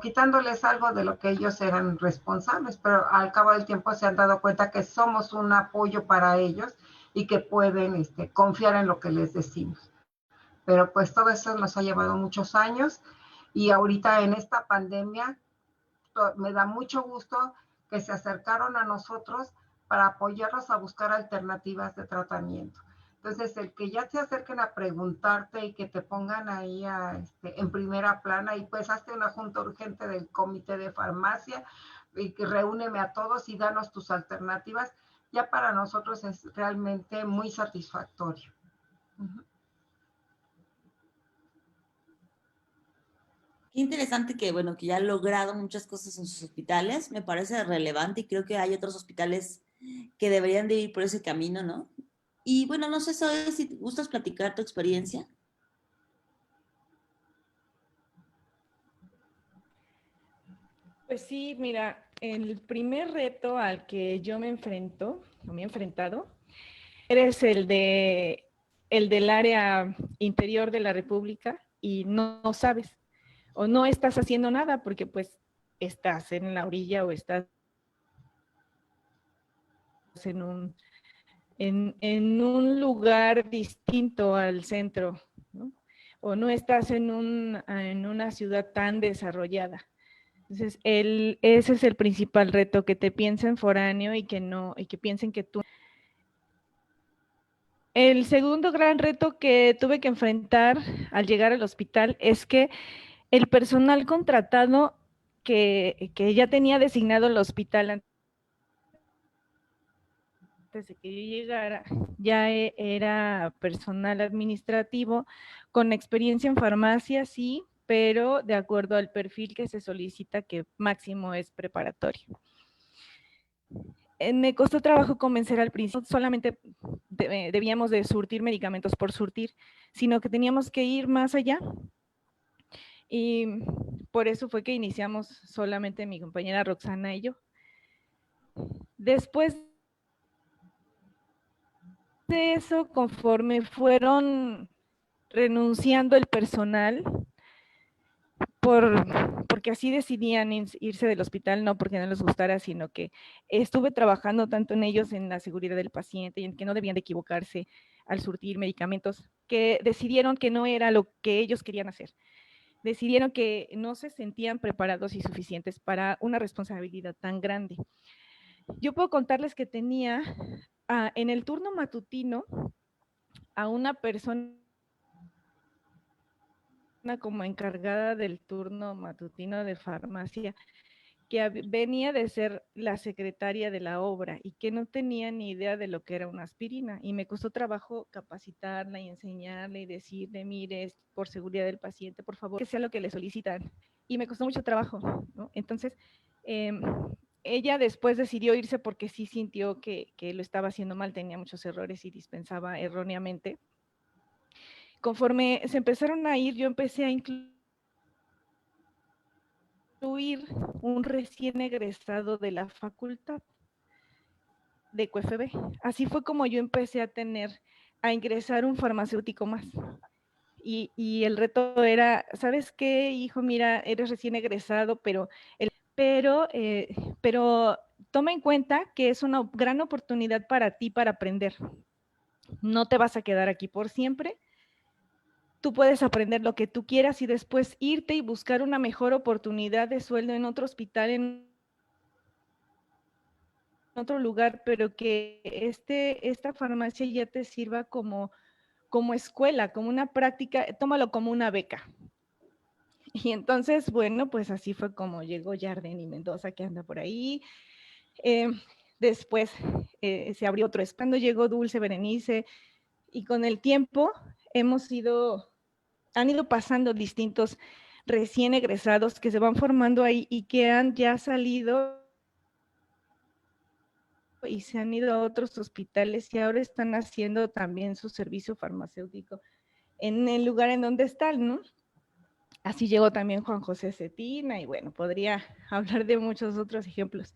quitándoles algo de lo que ellos eran responsables, pero al cabo del tiempo se han dado cuenta que somos un apoyo para ellos y que pueden confiar en lo que les decimos. Pero pues todo eso nos ha llevado muchos años, y ahorita en esta pandemia me da mucho gusto que se acercaron a nosotros para apoyarnos a buscar alternativas de tratamiento. Entonces, el que ya te acerquen a preguntarte y que te pongan ahí en primera plana, y pues hazte una junta urgente del comité de farmacia y que reúneme a todos y danos tus alternativas, ya para nosotros es realmente muy satisfactorio. Interesante que, bueno, que ya ha logrado muchas cosas en sus hospitales. Me parece relevante y creo que hay otros hospitales que deberían de ir por ese camino, ¿no? Y bueno, no sé, Zoe, si te gustas platicar tu experiencia. Pues sí, mira, el primer reto al que yo me enfrento, o me he enfrentado, eres el del área interior de la República y no sabes o no estás haciendo nada porque pues estás en la orilla o estás en un lugar distinto al centro, ¿no? O no estás en una ciudad tan desarrollada. Entonces, ese es el principal reto, que te piensen foráneo y que piensen que tú. El segundo gran reto que tuve que enfrentar al llegar al hospital es que el personal contratado que ya tenía designado el hospital antes de que yo llegara, ya era personal administrativo con experiencia en farmacia, sí, pero de acuerdo al perfil que se solicita, que máximo es preparatorio. Me costó trabajo convencer al principio, solamente debíamos de surtir medicamentos por surtir, sino que teníamos que ir más allá. Y por eso fue que iniciamos solamente mi compañera Roxana y yo. Después de eso, conforme fueron renunciando el personal, porque así decidían irse del hospital, no porque no les gustara, sino que estuve trabajando tanto en ellos, en la seguridad del paciente y en que no debían de equivocarse al surtir medicamentos, que decidieron que no era lo que ellos querían hacer. Decidieron que no se sentían preparados y suficientes para una responsabilidad tan grande. Yo puedo contarles que tenía en el turno matutino a una persona como encargada del turno matutino de farmacia, que venía de ser la secretaria de la obra y que no tenía ni idea de lo que era una aspirina. Y me costó trabajo capacitarla y enseñarle y decirle, mire, por seguridad del paciente, por favor, que sea lo que le solicitan. Y me costó mucho trabajo, ¿no? Entonces, ella después decidió irse porque sí sintió que lo estaba haciendo mal, tenía muchos errores y dispensaba erróneamente. Conforme se empezaron a ir, yo empecé a incluir un recién egresado de la facultad de QFB. Así fue como yo empecé a ingresar un farmacéutico más. Y el reto era, ¿sabes qué, hijo? Mira, eres recién egresado, pero toma en cuenta que es una gran oportunidad para ti para aprender. No te vas a quedar aquí por siempre. Tú puedes aprender lo que tú quieras y después irte y buscar una mejor oportunidad de sueldo en otro hospital, en otro lugar, pero que esta farmacia ya te sirva como escuela, como una práctica, tómalo como una beca. Y entonces, bueno, pues así fue como llegó Yarden y Mendoza, que anda por ahí. Después se abrió otro cuando llegó Dulce, Berenice, y con el tiempo han ido pasando distintos recién egresados que se van formando ahí y que han ya salido y se han ido a otros hospitales y ahora están haciendo también su servicio farmacéutico en el lugar en donde están, ¿no? Así llegó también Juan José Cetina y bueno, podría hablar de muchos otros ejemplos.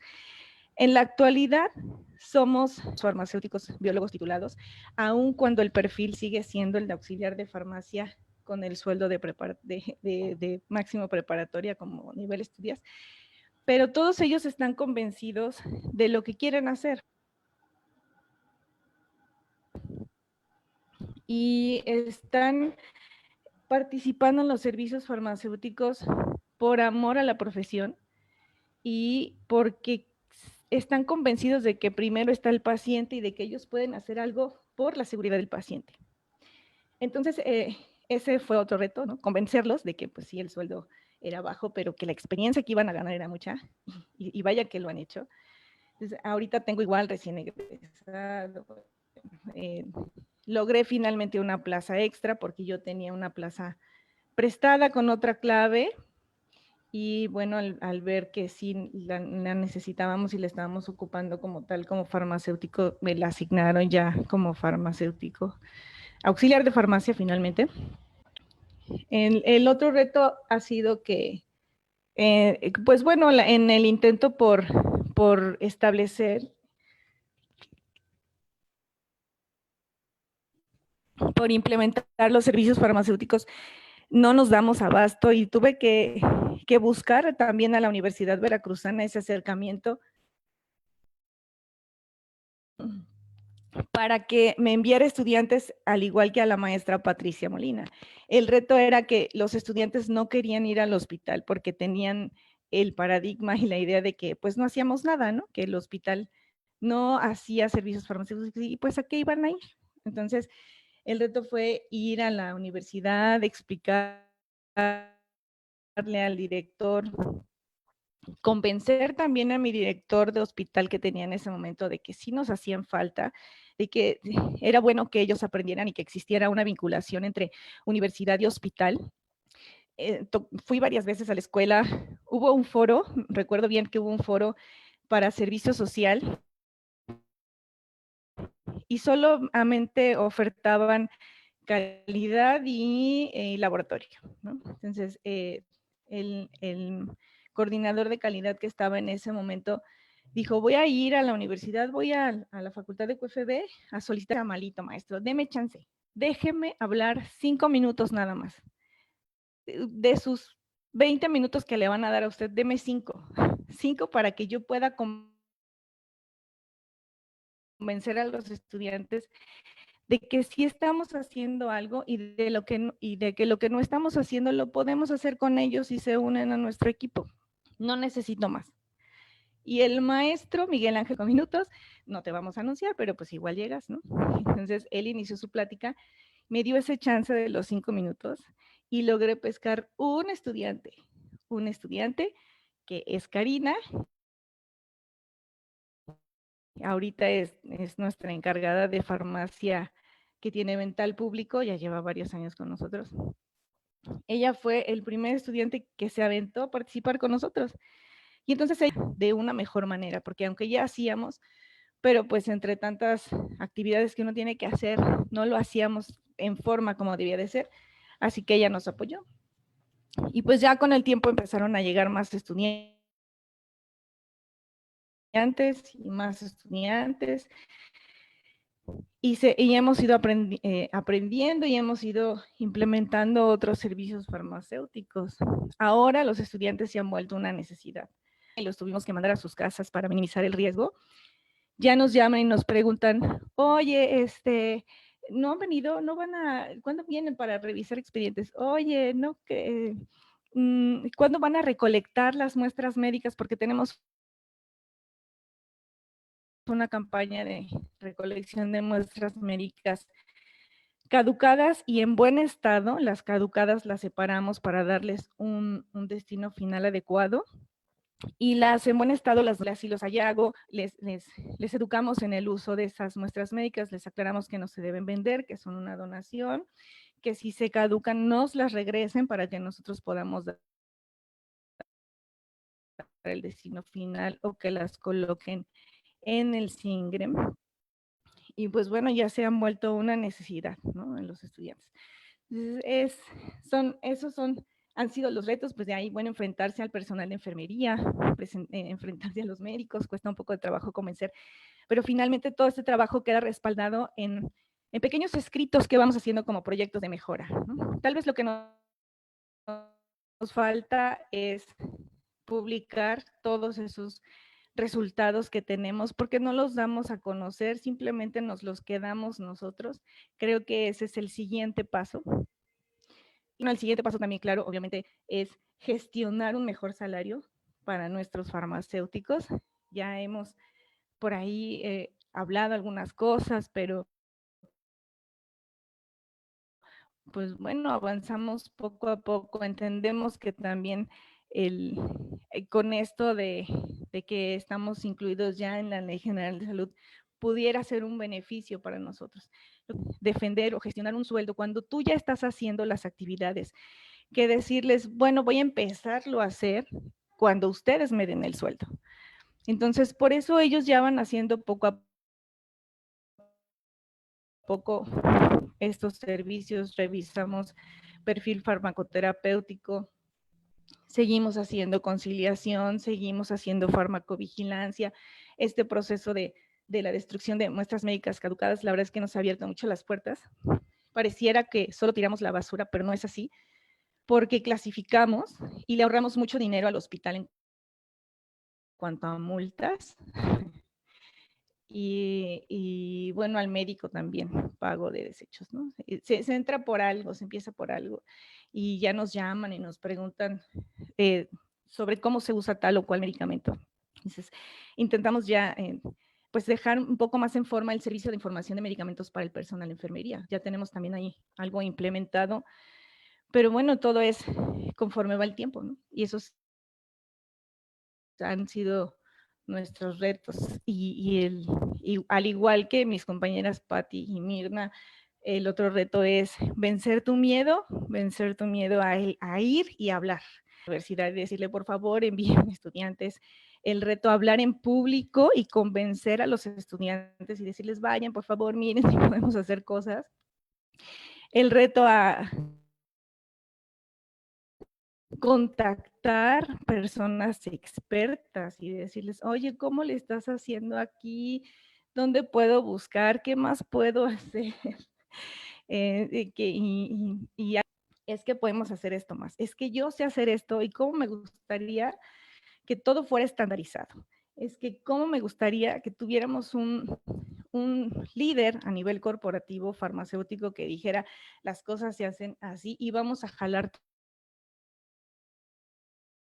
En la actualidad somos farmacéuticos biólogos titulados, aun cuando el perfil sigue siendo el de auxiliar de farmacia con el sueldo de máximo preparatoria como nivel estudias, pero todos ellos están convencidos de lo que quieren hacer. Y están participando en los servicios farmacéuticos por amor a la profesión y porque están convencidos de que primero está el paciente y de que ellos pueden hacer algo por la seguridad del paciente. Entonces, ese fue otro reto, ¿no? Convencerlos de que pues sí, el sueldo era bajo, pero que la experiencia que iban a ganar era mucha, y vaya que lo han hecho. Entonces, ahorita tengo igual recién egresado, logré finalmente una plaza extra porque yo tenía una plaza prestada con otra clave Y bueno, al ver que sí la necesitábamos y la estábamos ocupando como tal, como farmacéutico, me la asignaron ya como farmacéutico, auxiliar de farmacia finalmente. El otro reto ha sido que, pues bueno, en el intento por establecer, por implementar los servicios farmacéuticos, no nos damos abasto y tuve que buscar también a la Universidad Veracruzana ese acercamiento para que me enviara estudiantes al igual que a la maestra Patricia Molina. El reto era que los estudiantes no querían ir al hospital porque tenían el paradigma y la idea de que pues no hacíamos nada, ¿no? Que el hospital no hacía servicios farmacéuticos y pues a qué iban a ir. Entonces, el reto fue ir a la universidad, explicarle al director, convencer también a mi director de hospital que tenía en ese momento de que sí nos hacían falta, de que era bueno que ellos aprendieran y que existiera una vinculación entre universidad y hospital. Fui varias veces a la escuela, hubo un foro, recuerdo bien que hubo un foro para servicio social y solamente ofertaban calidad y laboratorio, ¿no? Entonces, el coordinador de calidad que estaba en ese momento dijo, voy a ir a la universidad, voy a la facultad de QFB a solicitar a Malito, maestro, deme chance, déjeme hablar 5 minutos nada más. De sus 20 minutos que le van a dar a usted, deme 5 para que yo pueda convencer a los estudiantes de que sí estamos haciendo algo y de que lo que no estamos haciendo lo podemos hacer con ellos y se unen a nuestro equipo. No necesito más. Y el maestro Miguel Ángel con minutos, no te vamos a anunciar, pero pues igual llegas, ¿no? Entonces él inició su plática, me dio ese chance de los 5 minutos y logré pescar un estudiante que es Karina. Ahorita es nuestra encargada de farmacia que tiene Vental Público, ya lleva varios años con nosotros. Ella fue el primer estudiante que se aventó a participar con nosotros. Y entonces de una mejor manera, porque aunque ya hacíamos, pero pues entre tantas actividades que uno tiene que hacer, no lo hacíamos en forma como debía de ser. Así que ella nos apoyó. Y pues ya con el tiempo empezaron a llegar más estudiantes y más estudiantes. Y hemos ido aprendiendo y hemos ido implementando otros servicios farmacéuticos. Ahora los estudiantes se han vuelto una necesidad. Y los tuvimos que mandar a sus casas para minimizar el riesgo. Ya nos llaman y nos preguntan, oye, no han venido, no van a, ¿cuándo vienen para revisar expedientes? Oye, no, ¿cuándo van a recolectar las muestras médicas? Porque tenemos una campaña de recolección de muestras médicas caducadas y en buen estado. Las caducadas las separamos para darles un destino final adecuado y las en buen estado las y los hago, les educamos en el uso de esas muestras médicas, les aclaramos que no se deben vender, que son una donación, que si se caducan nos las regresen para que nosotros podamos dar el destino final o que las coloquen en el SINGREM. Y pues bueno, ya se han vuelto una necesidad, ¿no?, en los estudiantes. Entonces, han sido los retos, pues de ahí, bueno, enfrentarse al personal de enfermería, enfrentarse a los médicos, cuesta un poco de trabajo convencer, pero finalmente todo este trabajo queda respaldado en pequeños escritos que vamos haciendo como proyectos de mejora, ¿no? Tal vez lo que nos falta es publicar todos esos resultados que tenemos, porque no los damos a conocer, simplemente nos los quedamos nosotros. Creo que ese es el siguiente paso. Y el siguiente paso también, claro, obviamente, es gestionar un mejor salario para nuestros farmacéuticos. Ya hemos por ahí hablado algunas cosas, pero pues bueno, avanzamos poco a poco. Entendemos que también con esto de que estamos incluidos ya en la Ley General de Salud, pudiera ser un beneficio para nosotros. Defender o gestionar un sueldo cuando tú ya estás haciendo las actividades que decirles, bueno, voy a empezarlo a hacer cuando ustedes me den el sueldo. Entonces, por eso ellos ya van haciendo poco a poco estos servicios, revisamos perfil farmacoterapéutico, seguimos haciendo conciliación, seguimos haciendo farmacovigilancia, este proceso de la destrucción de muestras médicas caducadas, la verdad es que nos ha abierto mucho las puertas. Pareciera que solo tiramos la basura, pero no es así, porque clasificamos y le ahorramos mucho dinero al hospital en cuanto a multas. Y bueno, al médico también, pago de desechos, ¿no? Se entra por algo, se empieza por algo, y ya nos llaman y nos preguntan sobre cómo se usa tal o cual medicamento. Entonces, intentamos ya, pues, dejar un poco más en forma el servicio de información de medicamentos para el personal de enfermería. Ya tenemos también ahí algo implementado, pero bueno, todo es conforme va el tiempo, ¿no? Y esos han sido nuestros retos. Y al igual que mis compañeras Patti y Mirna, el otro reto es vencer tu miedo a ir y hablar. La universidad, decirle, por favor, envíen estudiantes. El reto a hablar en público y convencer a los estudiantes y decirles, vayan, por favor, miren si podemos hacer cosas. El reto a contactar personas expertas y decirles, oye, ¿cómo le estás haciendo aquí? ¿Dónde puedo buscar? ¿Qué más puedo hacer? Es que podemos hacer esto más. Es que yo sé hacer esto y cómo me gustaría que todo fuera estandarizado. Es que cómo me gustaría que tuviéramos un líder a nivel corporativo farmacéutico que dijera, las cosas se hacen así y vamos a jalar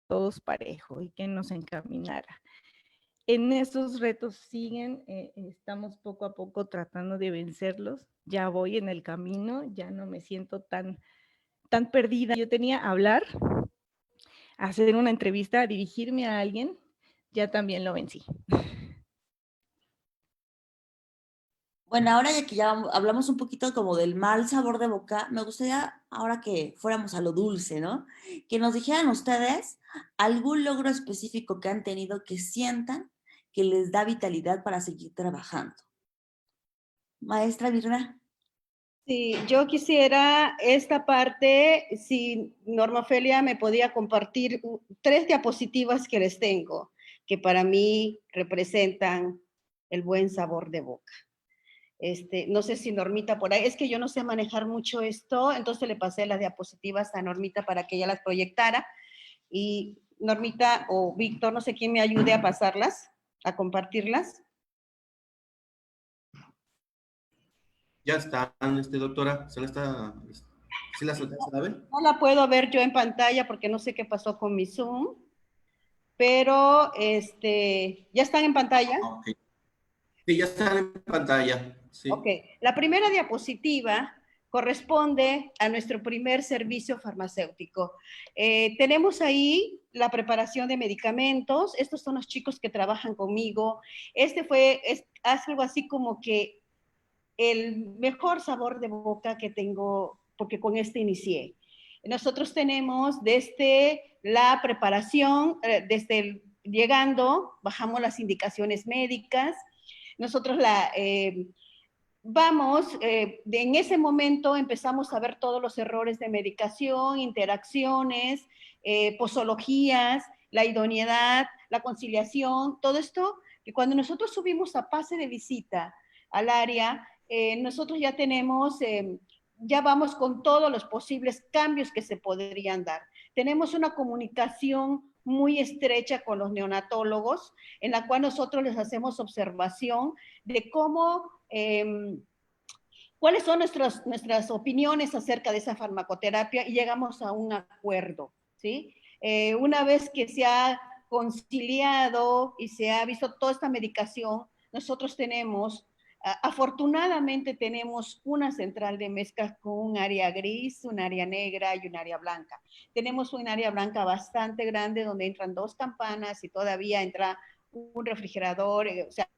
todos parejo y que nos encaminara. En esos retos siguen, estamos poco a poco tratando de vencerlos, ya voy en el camino, ya no me siento tan perdida. Yo tenía hablar, hacer una entrevista, dirigirme a alguien, ya también lo vencí. Bueno, ahora ya que ya hablamos un poquito como del mal sabor de boca, me gustaría ahora que fuéramos a lo dulce, ¿no? Que nos dijeran ustedes algún logro específico que han tenido que sientan que les da vitalidad para seguir trabajando. Maestra Virna. Sí, yo quisiera esta parte, si Norma Ofelia me podía compartir 3 diapositivas que les tengo, que para mí representan el buen sabor de boca. No sé si Normita por ahí, es que yo no sé manejar mucho esto, entonces le pasé las diapositivas a Normita para que ella las proyectara, y Normita o Víctor, no sé quién me ayude a pasarlas, a compartirlas. Ya están, doctora, ¿se ¿sí las alcanza a ver? No la puedo ver yo en pantalla porque no sé qué pasó con mi Zoom, pero ¿ya están en pantalla? Okay. Sí, ya están en pantalla. Sí. Ok, la primera diapositiva corresponde a nuestro primer servicio farmacéutico. Tenemos ahí la preparación de medicamentos. Estos son los chicos que trabajan conmigo. Es algo así como que el mejor sabor de boca que tengo, porque con este inicié. Nosotros tenemos desde la preparación, llegando, bajamos las indicaciones médicas. Nosotros en ese momento empezamos a ver todos los errores de medicación, interacciones, posologías, la idoneidad, la conciliación, todo esto, que cuando nosotros subimos a pase de visita al área, nosotros ya tenemos, ya vamos con todos los posibles cambios que se podrían dar. Tenemos una comunicación muy estrecha con los neonatólogos, en la cual nosotros les hacemos observación de cómo, cuáles son nuestras opiniones acerca de esa farmacoterapia y llegamos a un acuerdo, ¿sí? Una vez que se ha conciliado y se ha visto toda esta medicación, nosotros tenemos, afortunadamente tenemos una central de mezclas con un área gris, un área negra y un área blanca. Tenemos un área blanca bastante grande donde entran 2 campanas y todavía entra un refrigerador, o sea,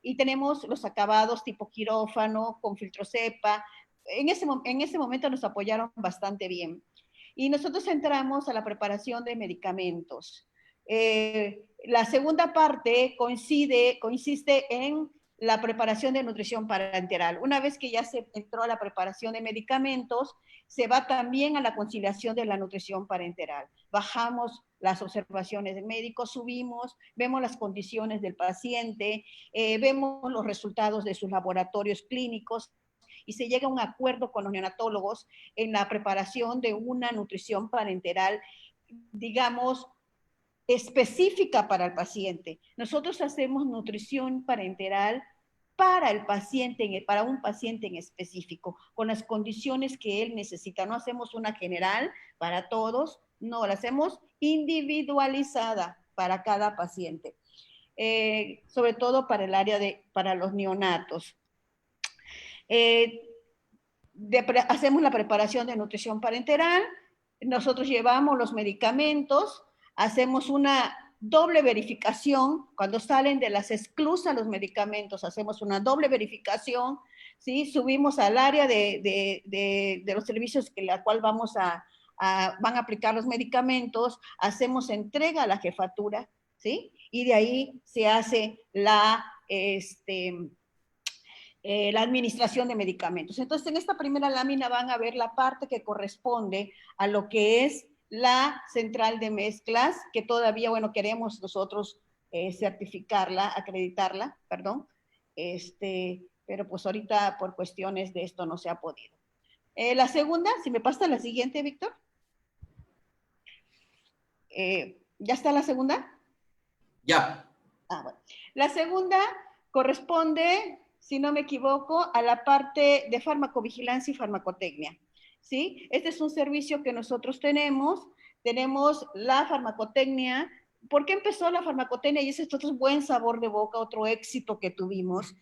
y tenemos los acabados tipo quirófano con filtro cepa. En ese momento nos apoyaron bastante bien. y nosotros entramos a la preparación de medicamentos. La segunda parte consiste en la preparación de nutrición parenteral. Una vez que ya se entró a la preparación de medicamentos, se va también a la conciliación de la nutrición parenteral. Bajamos las observaciones del médico, subimos, vemos las condiciones del paciente, vemos los resultados de sus laboratorios clínicos y se llega a un acuerdo con los neonatólogos en la preparación de una nutrición parenteral, digamos, específica para el paciente. Nosotros hacemos nutrición parenteral para el paciente, para un paciente en específico, con las condiciones que él necesita. No hacemos una general para todos, no, la hacemos individualizada para cada paciente, sobre todo para el área para los neonatos. Hacemos la preparación de nutrición parenteral, nosotros llevamos los medicamentos, hacemos una doble verificación, cuando salen de las esclusas los medicamentos, hacemos una doble verificación, ¿sí? Subimos al área de los servicios que la cual van a aplicar los medicamentos, hacemos entrega a la jefatura, ¿sí? Y de ahí se hace la administración de medicamentos. Entonces, en esta primera lámina van a ver la parte que corresponde a lo que es la central de mezclas, que todavía, bueno, queremos nosotros certificarla, acreditarla, perdón, pero pues ahorita por cuestiones de esto no se ha podido. La segunda, si me pasa la siguiente, Víctor. ¿Ya está la segunda? Ya. Bueno. La segunda corresponde, si no me equivoco, a la parte de farmacovigilancia y farmacotecnia, ¿sí? Este es un servicio que nosotros tenemos la farmacotecnia. ¿Por qué empezó la farmacotecnia? Y ese es otro buen sabor de boca, otro éxito que tuvimos,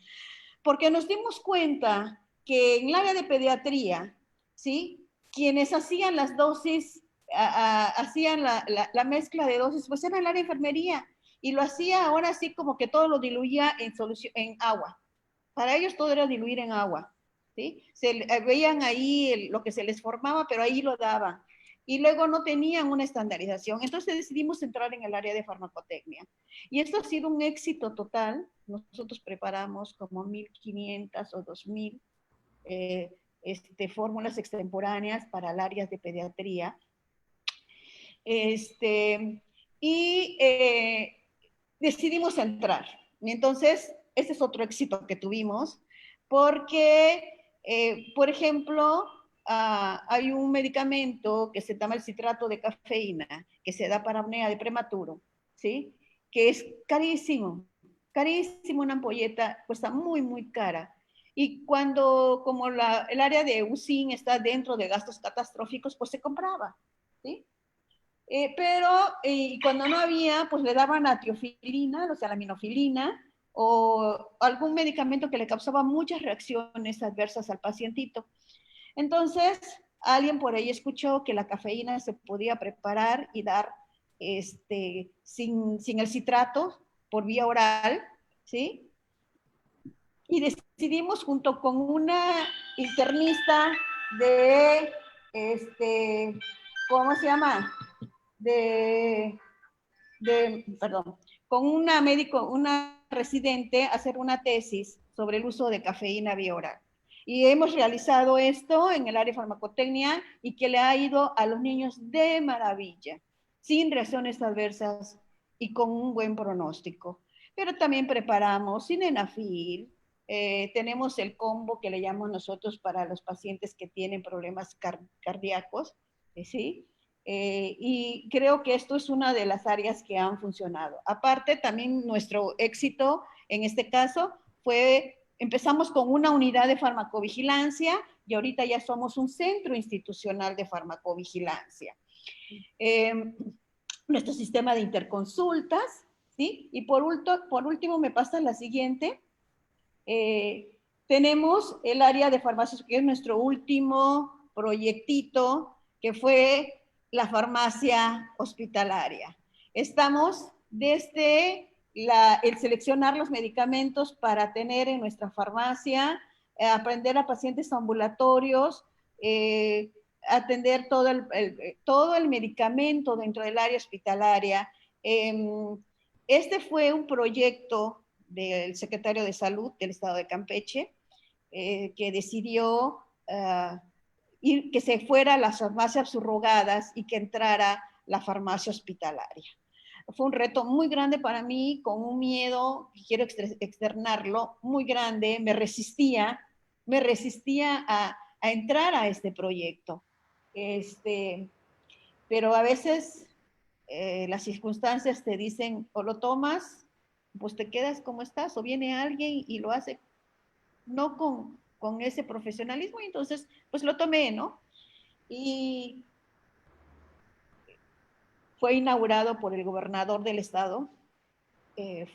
porque nos dimos cuenta que en el área de pediatría, ¿sí? Quienes hacían las dosis, hacían la mezcla de dosis, pues era el área de enfermería, y lo hacía ahora sí como que todo lo diluía en agua. Para ellos todo era diluir en agua, ¿sí? Veían ahí lo que se les formaba, pero ahí lo daban. Y luego no tenían una estandarización. Entonces decidimos entrar en el área de farmacotecnia. Y esto ha sido un éxito total. Nosotros preparamos como 1.500 o 2.000 fórmulas extemporáneas para el área de pediatría. Decidimos entrar. Y entonces, este es otro éxito que tuvimos, porque, por ejemplo, hay un medicamento que se llama el citrato de cafeína, que se da para apnea de prematuro, ¿sí? Que es carísimo, carísimo, una ampolleta, cuesta muy, muy cara. Y cuando, como el área de UCIN está dentro de gastos catastróficos, pues se compraba, ¿sí? Pero cuando no había, pues le daban atiofilina, o sea, la aminofilina, o algún medicamento que le causaba muchas reacciones adversas al pacientito. Entonces, alguien por ahí escuchó que la cafeína se podía preparar y dar sin el citrato, por vía oral, ¿sí? Y decidimos junto con una internista de, ¿cómo se llama? Perdón, con una residente, hacer una tesis sobre el uso de cafeína vía oral. Y hemos realizado esto en el área de farmacotecnia y que le ha ido a los niños de maravilla, sin reacciones adversas y con un buen pronóstico. Pero también preparamos sildenafil, tenemos el combo que le llamamos nosotros para los pacientes que tienen problemas cardíacos, ¿sí? Y creo que esto es una de las áreas que han funcionado. Aparte, también nuestro éxito en este caso empezamos con una unidad de farmacovigilancia y ahorita ya somos un centro institucional de farmacovigilancia. Nuestro sistema de interconsultas, ¿sí? Y por último, me pasa la siguiente. Tenemos el área de farmacias, que es nuestro último proyectito, que fue la farmacia hospitalaria. Estamos desde el seleccionar los medicamentos para tener en nuestra farmacia, aprender a pacientes ambulatorios, atender todo el medicamento dentro del área hospitalaria. Este fue un proyecto del secretario de Salud del Estado de Campeche, que decidió que se fuera las farmacias subrogadas y que entrara la farmacia hospitalaria. Fue un reto muy grande para mí, con un miedo, quiero externarlo, muy grande. Me resistía a entrar a este proyecto. Pero a veces las circunstancias te dicen, o lo tomas, pues te quedas como estás, o viene alguien y lo hace no con ese profesionalismo, y entonces pues lo tomé, ¿no? Y fue inaugurado por el gobernador del estado.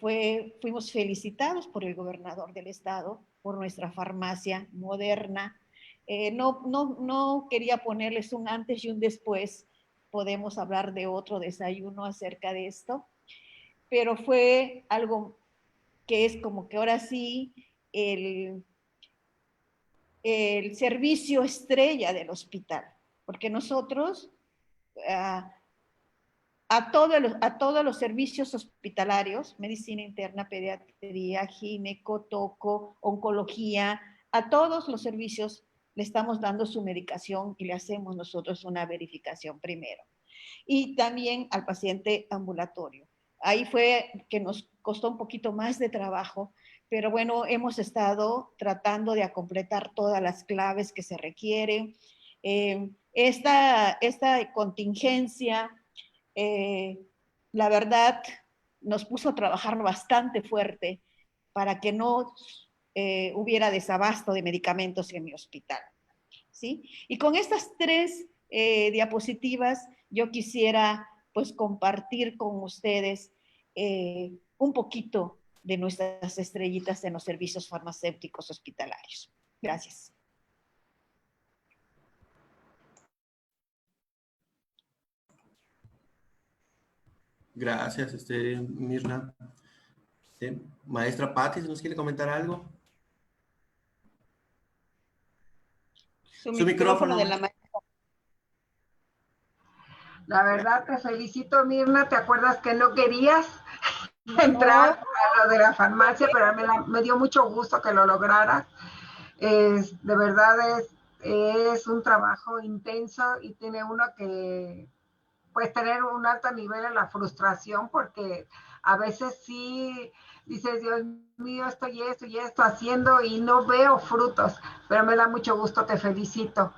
Fuimos felicitados por el gobernador del estado por nuestra farmacia moderna. No quería ponerles un antes y un después. Podemos hablar de otro desayuno acerca de esto, pero fue algo que es como que ahora sí el servicio estrella del hospital, porque nosotros a todos los servicios hospitalarios, medicina interna, pediatría, gineco, toco, oncología, a todos los servicios le estamos dando su medicación y le hacemos nosotros una verificación primero. Y también al paciente ambulatorio. Ahí fue que nos costó un poquito más de trabajo, pero bueno, hemos estado tratando de completar todas las claves que se requieren. Esta contingencia, la verdad, nos puso a trabajar bastante fuerte para que no hubiera desabasto de medicamentos en mi hospital, ¿sí? Y con estas 3 diapositivas yo quisiera pues compartir con ustedes un poquito de nuestras estrellitas en los servicios farmacéuticos hospitalarios. Gracias. Gracias, Mirna. Maestra Patti, ¿nos quiere comentar algo? Su Su micrófono micrófono. de la maestra. La verdad te felicito, Mirna. ¿Te acuerdas que no querías entrar a lo de la farmacia? Pero me dio mucho gusto que lo lograras. De verdad es un trabajo intenso y tiene uno que pues tener un alto nivel en la frustración, porque a veces sí dices, Dios mío, estoy esto y esto haciendo y no veo frutos, pero me da mucho gusto, te felicito.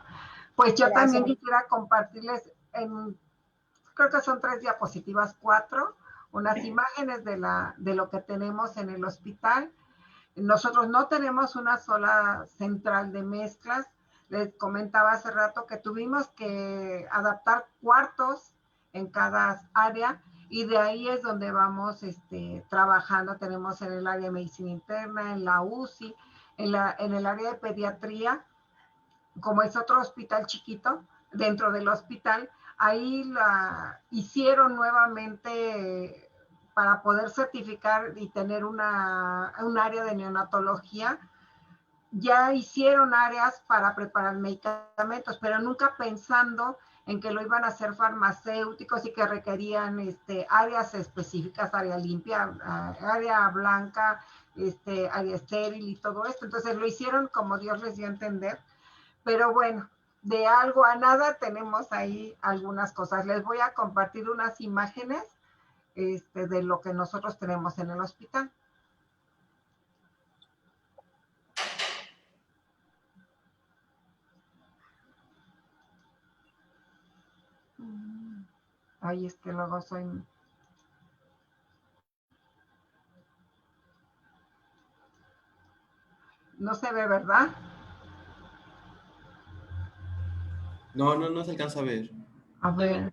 Pues yo también quisiera compartirles, creo que son 3 diapositivas, 4, unas imágenes de lo que tenemos en el hospital. Nosotros no tenemos una sola central de mezclas. Les comentaba hace rato que tuvimos que adaptar cuartos en cada área, y de ahí es donde vamos trabajando. Tenemos en el área de medicina interna, en la UCI, en el área de pediatría, como es otro hospital chiquito dentro del hospital. Ahí la hicieron nuevamente para poder certificar y tener un área de neonatología. Ya hicieron áreas para preparar medicamentos, pero nunca pensando en que lo iban a hacer farmacéuticos y que requerían áreas específicas, área limpia, área blanca, área estéril y todo esto. Entonces lo hicieron como Dios les dio a entender. Pero bueno, de algo a nada tenemos ahí algunas cosas. Les voy a compartir unas imágenes de lo que nosotros tenemos en el hospital. Ay, es que luego soy... No se ve, ¿verdad? No se alcanza a ver. A ver.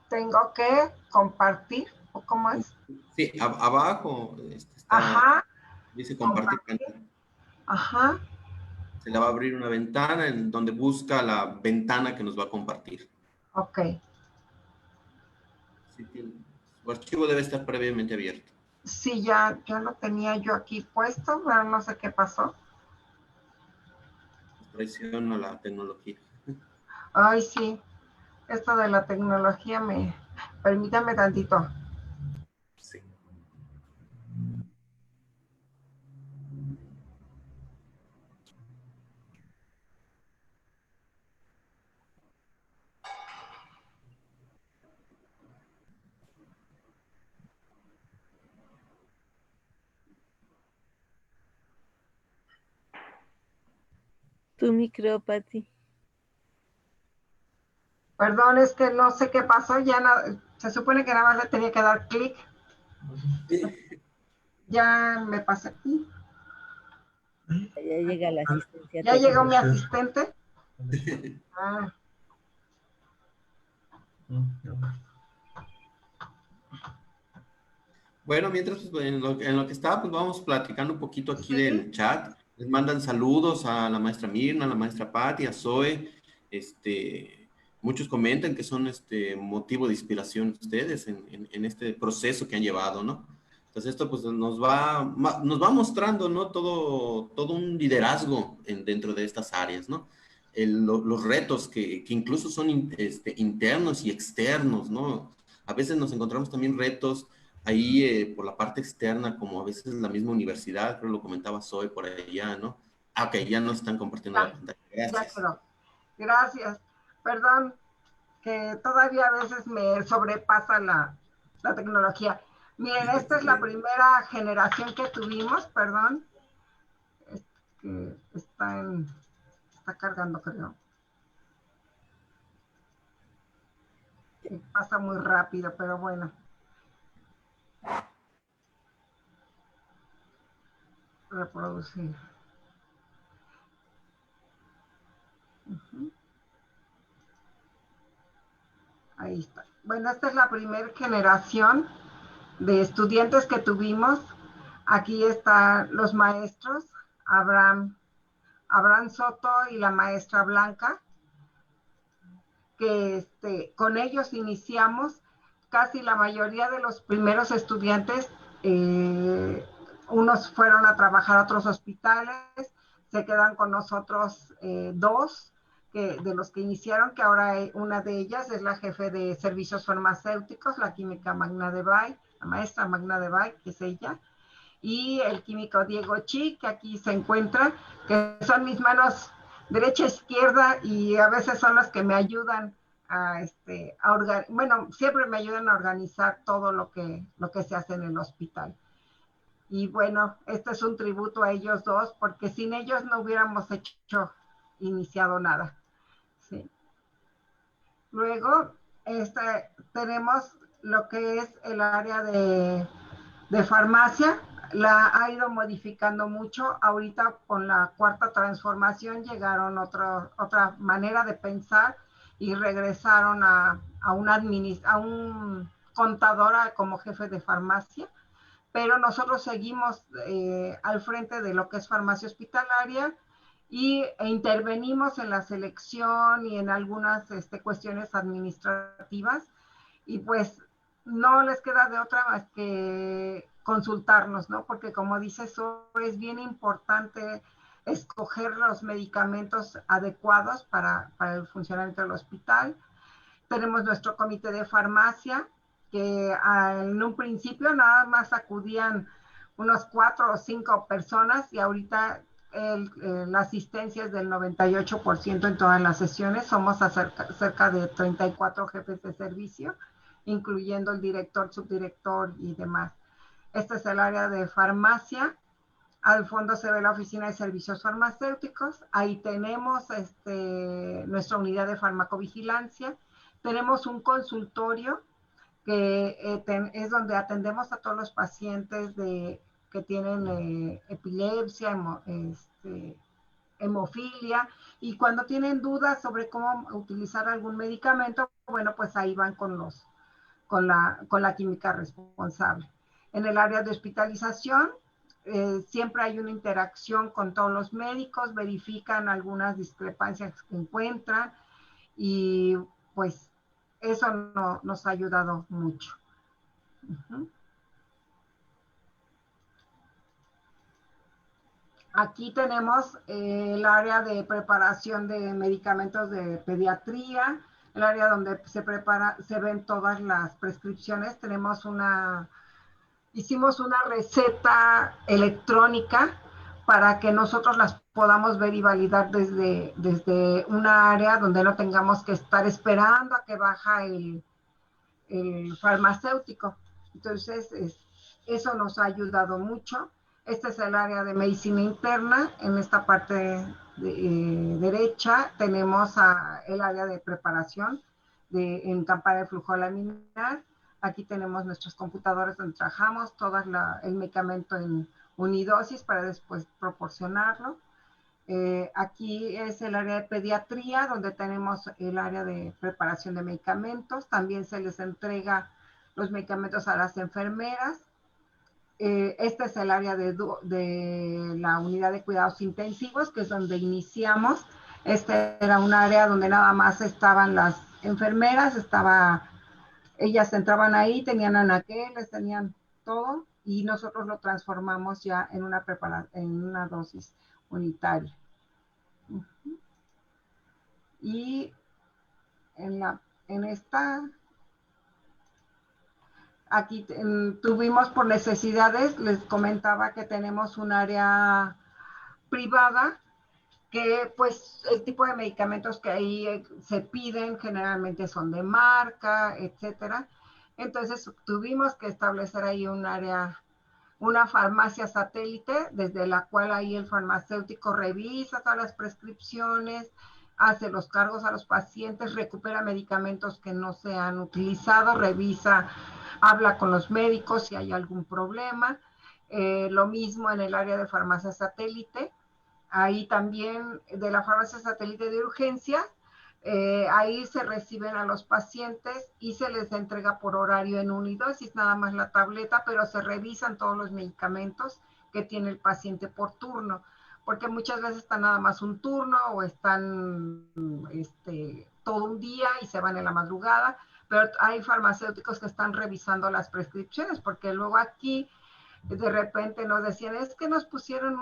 ¿Tengo que compartir? ¿O cómo es? Sí, abajo está, Ajá. dice compartir. Ajá. Se le va a abrir una ventana en donde busca la ventana que nos va a compartir. Ok. Sí, su archivo debe estar previamente abierto. Sí, ya lo tenía yo aquí puesto, pero no sé qué pasó. Traición a la tecnología. Ay, sí, esto de la tecnología me... Permítame tantito. Sí. Tu micro, Pati. Perdón, es que no sé qué pasó, ya se supone que nada más le tenía que dar clic. Ya me pasé aquí. Ya llega la asistencia Ya llegó mi técnica. asistente. Ah, Bueno, mientras pues, en lo que está, pues vamos platicando un poquito aquí sí, del chat. Les mandan saludos a la maestra Mirna, a la maestra Patti, a Zoe. Muchos comentan que son motivo de inspiración ustedes en este proceso que han llevado, ¿no? Entonces esto pues nos va mostrando, ¿no? Todo un liderazgo dentro de estas áreas, ¿no? Los retos que incluso son internos y externos, ¿no? A veces nos encontramos también retos ahí por la parte externa, como a veces la misma universidad, creo lo comentaba Zoe por allá, ¿no? Ah, ok, ya no están compartiendo la pantalla. ya Gracias. quedó. Gracias. Perdón, que todavía a veces me sobrepasa la tecnología. Miren, esta es la primera generación que tuvimos, perdón, es que está cargando, creo. Pasa muy rápido, pero bueno. Reproducir. Ahí está. Bueno, esta es la primera generación de estudiantes que tuvimos. Aquí están los maestros, Abraham Soto y la maestra Blanca, que con ellos iniciamos. Casi la mayoría de los primeros estudiantes, unos fueron a trabajar a otros hospitales, se quedan con nosotros dos, de los que iniciaron, que ahora una de ellas es la jefe de servicios farmacéuticos, la química Magna de Bay, la maestra Magna de Bay, que es ella, y el químico Diego Chi, que aquí se encuentra, que son mis manos derecha, izquierda, y a veces son los que me ayudan bueno, siempre me ayudan a organizar todo lo que se hace en el hospital. Y bueno, este es un tributo a ellos dos, porque sin ellos no hubiéramos iniciado nada. Sí. Luego, tenemos lo que es el área de farmacia, la ha ido modificando mucho. Ahorita con la cuarta transformación llegaron otra manera de pensar y regresaron a un contador como jefe de farmacia, pero nosotros seguimos al frente de lo que es farmacia hospitalaria e intervenimos en la selección y en algunas cuestiones administrativas, y pues no les queda de otra más que consultarnos, ¿no? Porque como dice eso, es bien importante escoger los medicamentos adecuados para el funcionamiento del hospital. Tenemos nuestro comité de farmacia, que en un principio nada más acudían unos 4 o 5 personas, y ahorita la asistencia es del 98% en todas las sesiones. Somos cerca de 34 jefes de servicio, incluyendo el director, subdirector y demás. Este es el área de farmacia. Al fondo se ve la oficina de servicios farmacéuticos. Ahí tenemos nuestra unidad de farmacovigilancia. Tenemos un consultorio que es donde atendemos a todos los pacientes que tienen epilepsia, hemofilia, y cuando tienen dudas sobre cómo utilizar algún medicamento, bueno, pues ahí van con la química responsable. En el área de hospitalización, siempre hay una interacción con todos los médicos, verifican algunas discrepancias que encuentran, y pues eso nos ha ayudado mucho. Aquí tenemos el área de preparación de medicamentos de pediatría, el área donde se ven todas las prescripciones. Hicimos una receta electrónica para que nosotros las podamos ver y validar desde una área donde no tengamos que estar esperando a que baja el farmacéutico. Entonces, eso nos ha ayudado mucho. Este es el área de medicina interna. En esta parte derecha tenemos el área de preparación en campana de flujo laminar. Aquí tenemos nuestros computadores donde trabajamos todo el medicamento en unidosis para después proporcionarlo. Aquí es el área de pediatría, donde tenemos el área de preparación de medicamentos. También se les entrega los medicamentos a las enfermeras. Este es el área de la unidad de cuidados intensivos, que es donde iniciamos. Este era un área donde nada más estaban las enfermeras, ellas entraban ahí, tenían anaqueles, tenían todo, y nosotros lo transformamos ya en una dosis unitaria. Y en esta, aquí tuvimos por necesidades, les comentaba que tenemos un área privada que pues el tipo de medicamentos que ahí se piden generalmente son de marca, etcétera. Entonces tuvimos que establecer ahí un área, una farmacia satélite, desde la cual ahí el farmacéutico revisa todas las prescripciones, hace los cargos a los pacientes, recupera medicamentos que no se han utilizado, revisa, habla con los médicos si hay algún problema. Lo mismo en el área de farmacia satélite. Ahí también de la farmacia satélite de urgencia, ahí se reciben a los pacientes y se les entrega por horario en unidosis, nada más la tableta, pero se revisan todos los medicamentos que tiene el paciente por turno, porque muchas veces están nada más un turno o están todo un día y se van en la madrugada, pero hay farmacéuticos que están revisando las prescripciones, porque luego aquí de repente nos decían, es que nos pusieron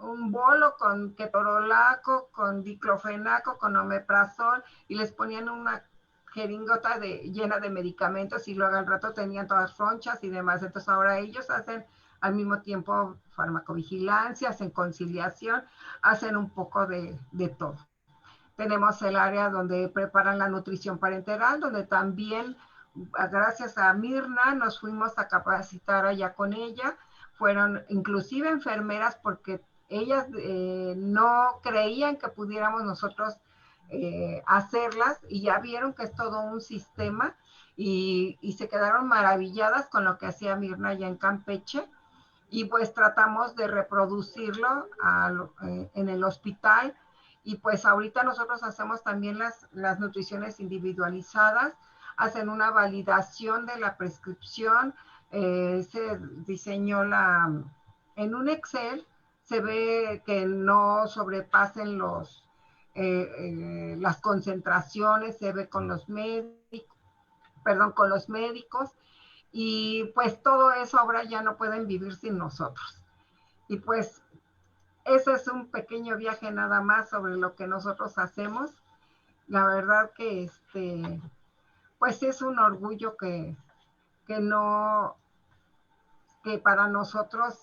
un bolo con ketorolaco, con diclofenaco, con omeprazol, y les ponían una jeringota llena de medicamentos y luego al rato tenían todas ronchas y demás. Entonces ahora ellos hacen al mismo tiempo farmacovigilancia, hacen conciliación, hacen un poco de todo. Tenemos el área donde preparan la nutrición parenteral, donde también, gracias a Mirna, nos fuimos a capacitar allá con ella. Fueron inclusive enfermeras porque ellas no creían que pudiéramos nosotros hacerlas y ya vieron que es todo un sistema y se quedaron maravilladas con lo que hacía Mirna allá en Campeche y pues tratamos de reproducirlo en el hospital y pues ahorita nosotros hacemos también las nutriciones individualizadas, hacen una validación de la prescripción, se diseñó en un Excel, se ve que no sobrepasen las concentraciones, se ve con los médicos, y pues todo eso ahora ya no pueden vivir sin nosotros. Y pues ese es un pequeño viaje nada más sobre lo que nosotros hacemos. La verdad que pues es un orgullo que para nosotros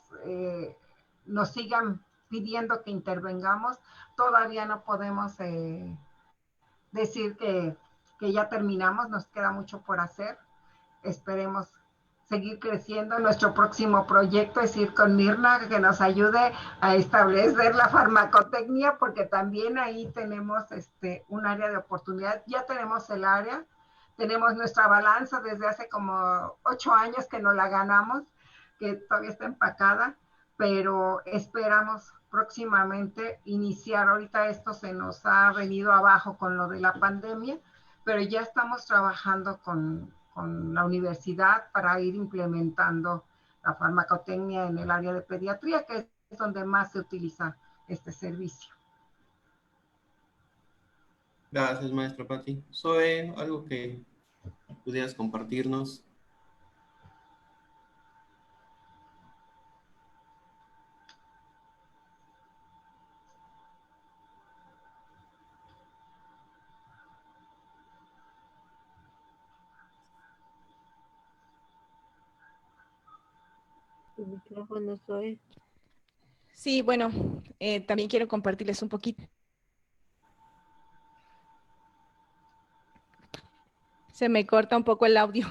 nos sigan pidiendo que intervengamos. Todavía no podemos decir que ya terminamos, nos queda mucho por hacer. Esperemos seguir creciendo. Nuestro próximo proyecto es ir con Mirna, que nos ayude a establecer la farmacotecnia, porque también ahí tenemos un área de oportunidad. Ya tenemos el área, tenemos nuestra balanza desde hace como 8 años que no la ganamos, que todavía está empacada, pero esperamos próximamente iniciar. Ahorita esto se nos ha venido abajo con lo de la pandemia, pero ya estamos trabajando con la universidad para ir implementando la farmacotecnia en el área de pediatría, que es donde más se utiliza este servicio. Gracias, maestra Patti. Zoe, algo que pudieras compartirnos. Tu micrófono, Zoe. Sí, bueno, también quiero compartirles un poquito. Se me corta un poco el audio.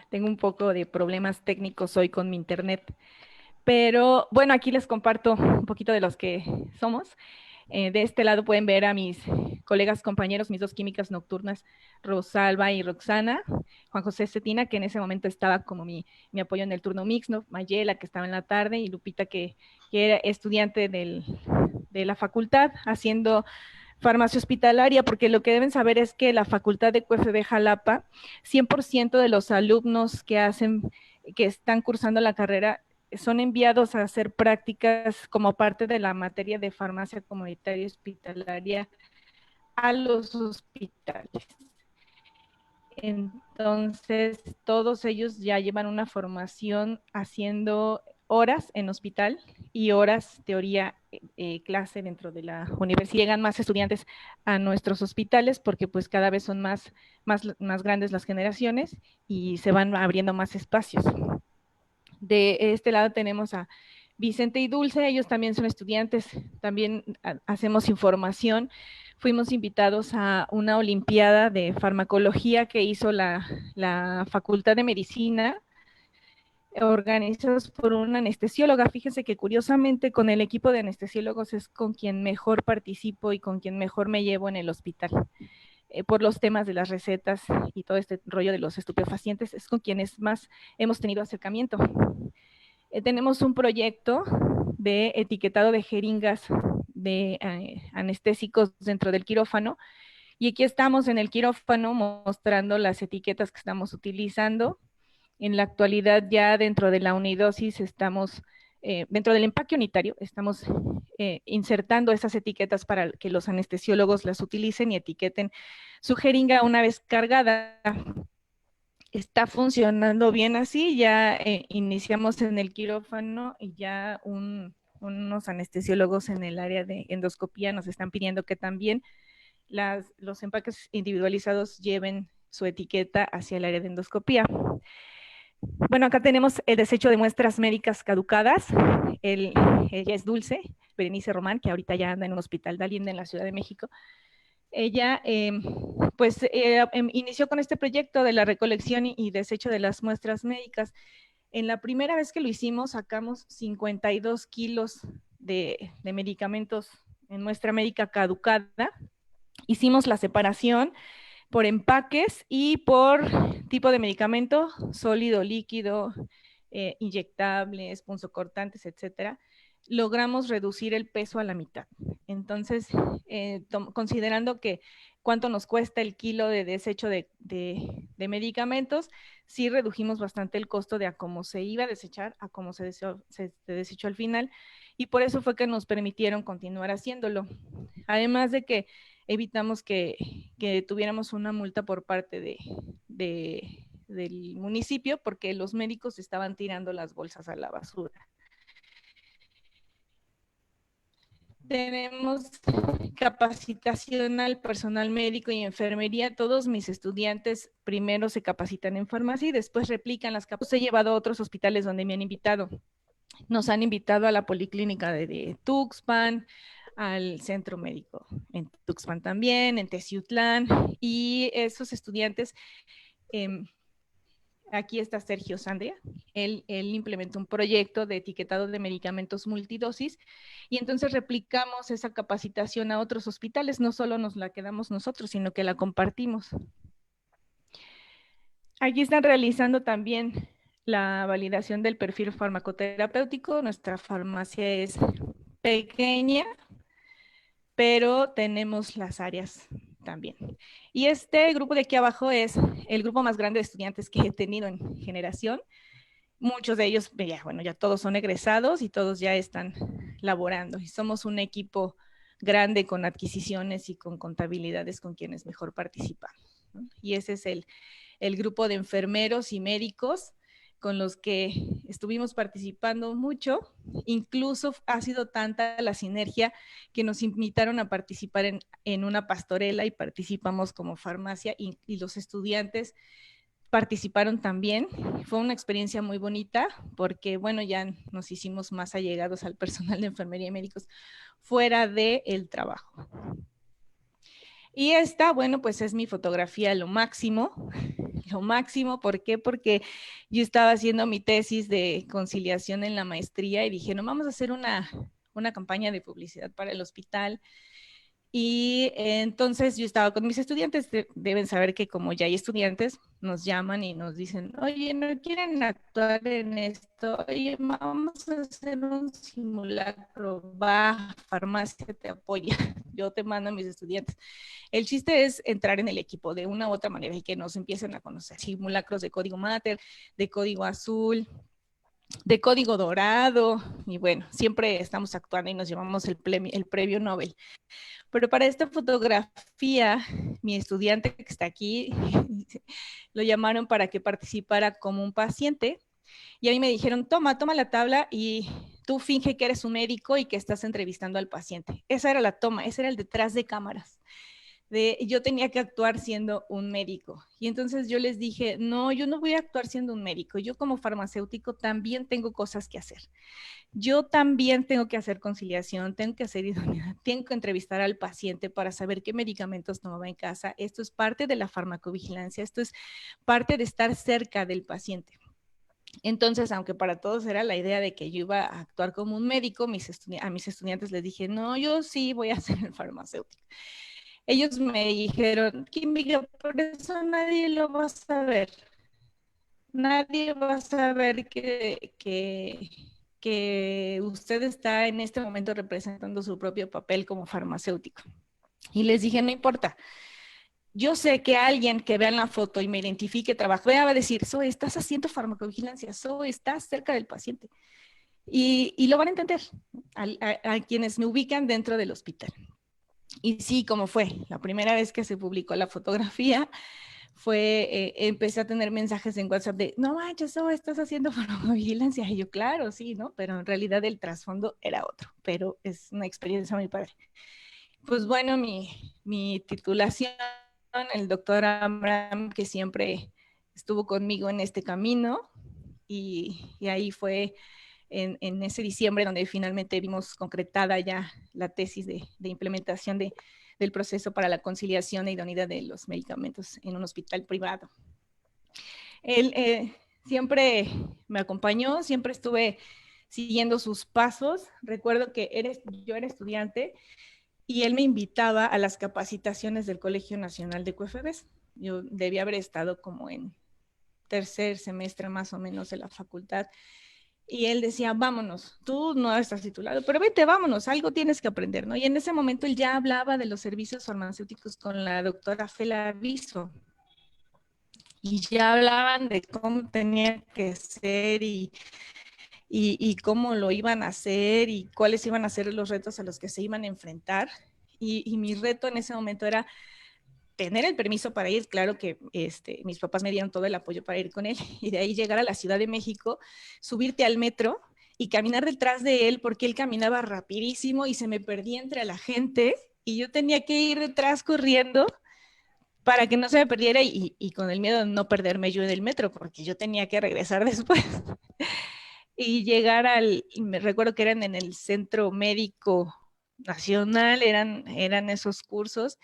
Tengo un poco de problemas técnicos hoy con mi internet. Pero bueno, aquí les comparto un poquito de los que somos. De este lado pueden ver a mis colegas, compañeros, mis dos químicas nocturnas, Rosalba y Roxana, Juan José Cetina, que en ese momento estaba como mi apoyo en el turno mixto, Mayela, que estaba en la tarde, y Lupita, que era estudiante de la facultad, haciendo farmacia hospitalaria, porque lo que deben saber es que la facultad de QFB Jalapa, 100% de los alumnos que están cursando la carrera son enviados a hacer prácticas como parte de la materia de farmacia comunitaria hospitalaria a los hospitales. Entonces, todos ellos ya llevan una formación haciendo horas en hospital y horas teoría clase dentro de la universidad. Llegan más estudiantes a nuestros hospitales porque pues cada vez son más grandes las generaciones y se van abriendo más espacios. De este lado tenemos a Vicente y Dulce, ellos también son estudiantes, también hacemos información. Fuimos invitados a una olimpiada de farmacología que hizo la Facultad de Medicina, organizados por una anestesióloga. Fíjense que curiosamente con el equipo de anestesiólogos es con quien mejor participo y con quien mejor me llevo en el hospital. Por los temas de las recetas y todo este rollo de los estupefacientes, es con quienes más hemos tenido acercamiento. Tenemos un proyecto de etiquetado de jeringas de anestésicos dentro del quirófano, y aquí estamos en el quirófano mostrando las etiquetas que estamos utilizando. En la actualidad ya dentro de la unidosis estamos, dentro del empaque unitario, estamos insertando esas etiquetas para que los anestesiólogos las utilicen y etiqueten su jeringa una vez cargada. Está funcionando bien así, ya iniciamos en el quirófano y ya unos anestesiólogos en el área de endoscopía nos están pidiendo que también los empaques individualizados lleven su etiqueta hacia el área de endoscopía. Bueno, acá tenemos el desecho de muestras médicas caducadas. Ella es Dulce, Berenice Román, que ahorita ya anda en un hospital de Allende en la Ciudad de México. Ella inició con este proyecto de la recolección y desecho de las muestras médicas. En la primera vez que lo hicimos, sacamos 52 kilos de medicamentos en muestra médica caducada. Hicimos la separación por empaques y por tipo de medicamento, sólido, líquido, inyectables, punzocortantes, etcétera. Logramos reducir el peso a la mitad. Entonces, considerando que cuánto nos cuesta el kilo de desecho de medicamentos, sí redujimos bastante el costo de a cómo se iba a desechar a cómo se desechó al final, y por eso fue que nos permitieron continuar haciéndolo. Además de que evitamos que tuviéramos una multa por parte del municipio porque los médicos estaban tirando las bolsas a la basura. Tenemos capacitación al personal médico y enfermería. Todos mis estudiantes primero se capacitan en farmacia y después replican las capacidades. He llevado a otros hospitales donde me han invitado. Nos han invitado a la policlínica de Tuxpan, al centro médico en Tuxpan también, en Teciutlán, y esos estudiantes, aquí está Sergio Sandria, él implementó un proyecto de etiquetado de medicamentos multidosis, y entonces replicamos esa capacitación a otros hospitales, no solo nos la quedamos nosotros, sino que la compartimos. Aquí están realizando también la validación del perfil farmacoterapéutico. Nuestra farmacia es pequeña, pero tenemos las áreas también. Y este grupo de aquí abajo es el grupo más grande de estudiantes que he tenido en generación. Muchos de ellos, ya todos son egresados y todos ya están laborando. Y somos un equipo grande con adquisiciones y con contabilidades con quienes mejor participamos, ¿no? Y ese es el grupo de enfermeros y médicos con los que estuvimos participando mucho. Incluso ha sido tanta la sinergia que nos invitaron a participar en una pastorela y participamos como farmacia, y los estudiantes participaron también. Fue una experiencia muy bonita porque, bueno, ya nos hicimos más allegados al personal de enfermería y médicos fuera del trabajo. Y esta, bueno, pues es mi fotografía lo máximo. Lo máximo, ¿por qué? Porque yo estaba haciendo mi tesis de conciliación en la maestría y dije, no, vamos a hacer una campaña de publicidad para el hospital. Y entonces yo estaba con mis estudiantes, deben saber que como ya hay estudiantes, nos llaman y nos dicen, oye, ¿no quieren actuar en esto? Oye, vamos a hacer un simulacro, va, farmacia te apoya, yo te mando a mis estudiantes. El chiste es entrar en el equipo de una u otra manera y que nos empiecen a conocer. Simulacros de código mater, de código azul, de código dorado, y bueno, siempre estamos actuando y nos llevamos el premio Nobel. Pero para esta fotografía, mi estudiante que está aquí, lo llamaron para que participara como un paciente y a mí me dijeron, toma la tabla y tú finge que eres un médico y que estás entrevistando al paciente. Esa era la toma, ese era el detrás de cámaras. Yo tenía que actuar siendo un médico. Y entonces yo les dije, no, yo no voy a actuar siendo un médico. Yo como farmacéutico también tengo cosas que hacer. Yo también tengo que hacer conciliación, tengo que hacer idoneidad, tengo que entrevistar al paciente para saber qué medicamentos tomaba en casa. Esto es parte de la farmacovigilancia, esto es parte de estar cerca del paciente. Entonces, aunque para todos era la idea de que yo iba a actuar como un médico, a mis estudiantes les dije, no, yo sí voy a ser el farmacéutico. Ellos me dijeron, química, por eso nadie lo va a saber. Nadie va a saber que usted está en este momento representando su propio papel como farmacéutico. Y les dije, no importa. Yo sé que alguien que vea en la foto y me identifique, trabajo, va a decir, Zoe, estás haciendo farmacovigilancia, Zoe, estás cerca del paciente. Y lo van a entender a quienes me ubican dentro del hospital. Y sí, como fue, la primera vez que se publicó la fotografía, empecé a tener mensajes en WhatsApp de, no manches, estás haciendo farmacovigilancia. Y yo, claro, sí, ¿no? Pero en realidad el trasfondo era otro, pero es una experiencia muy padre. Pues bueno, mi titulación, el doctor Abraham, que siempre estuvo conmigo en este camino, y ahí fue en ese diciembre donde finalmente vimos concretada ya la tesis de implementación del proceso para la conciliación e idoneidad de los medicamentos en un hospital privado. Él siempre me acompañó, siempre estuve siguiendo sus pasos. Recuerdo que yo era estudiante y él me invitaba a las capacitaciones del Colegio Nacional de QFBs. Yo debía haber estado como en tercer semestre más o menos de la facultad. Y él decía, vámonos, tú no estás titulado, pero vete, vámonos, algo tienes que aprender, ¿no? Y en ese momento él ya hablaba de los servicios farmacéuticos con la doctora Fela Viso. Y ya hablaban de cómo tenía que ser y cómo lo iban a hacer y cuáles iban a ser los retos a los que se iban a enfrentar. Y mi reto en ese momento era tener el permiso para ir, claro que mis papás me dieron todo el apoyo para ir con él, y de ahí llegar a la Ciudad de México, subirte al metro y caminar detrás de él porque él caminaba rapidísimo y se me perdía entre la gente y yo tenía que ir detrás corriendo para que no se me perdiera y con el miedo de no perderme yo en el metro porque yo tenía que regresar después. Y llegar me recuerdo que eran en el Centro Médico Nacional, eran esos cursos,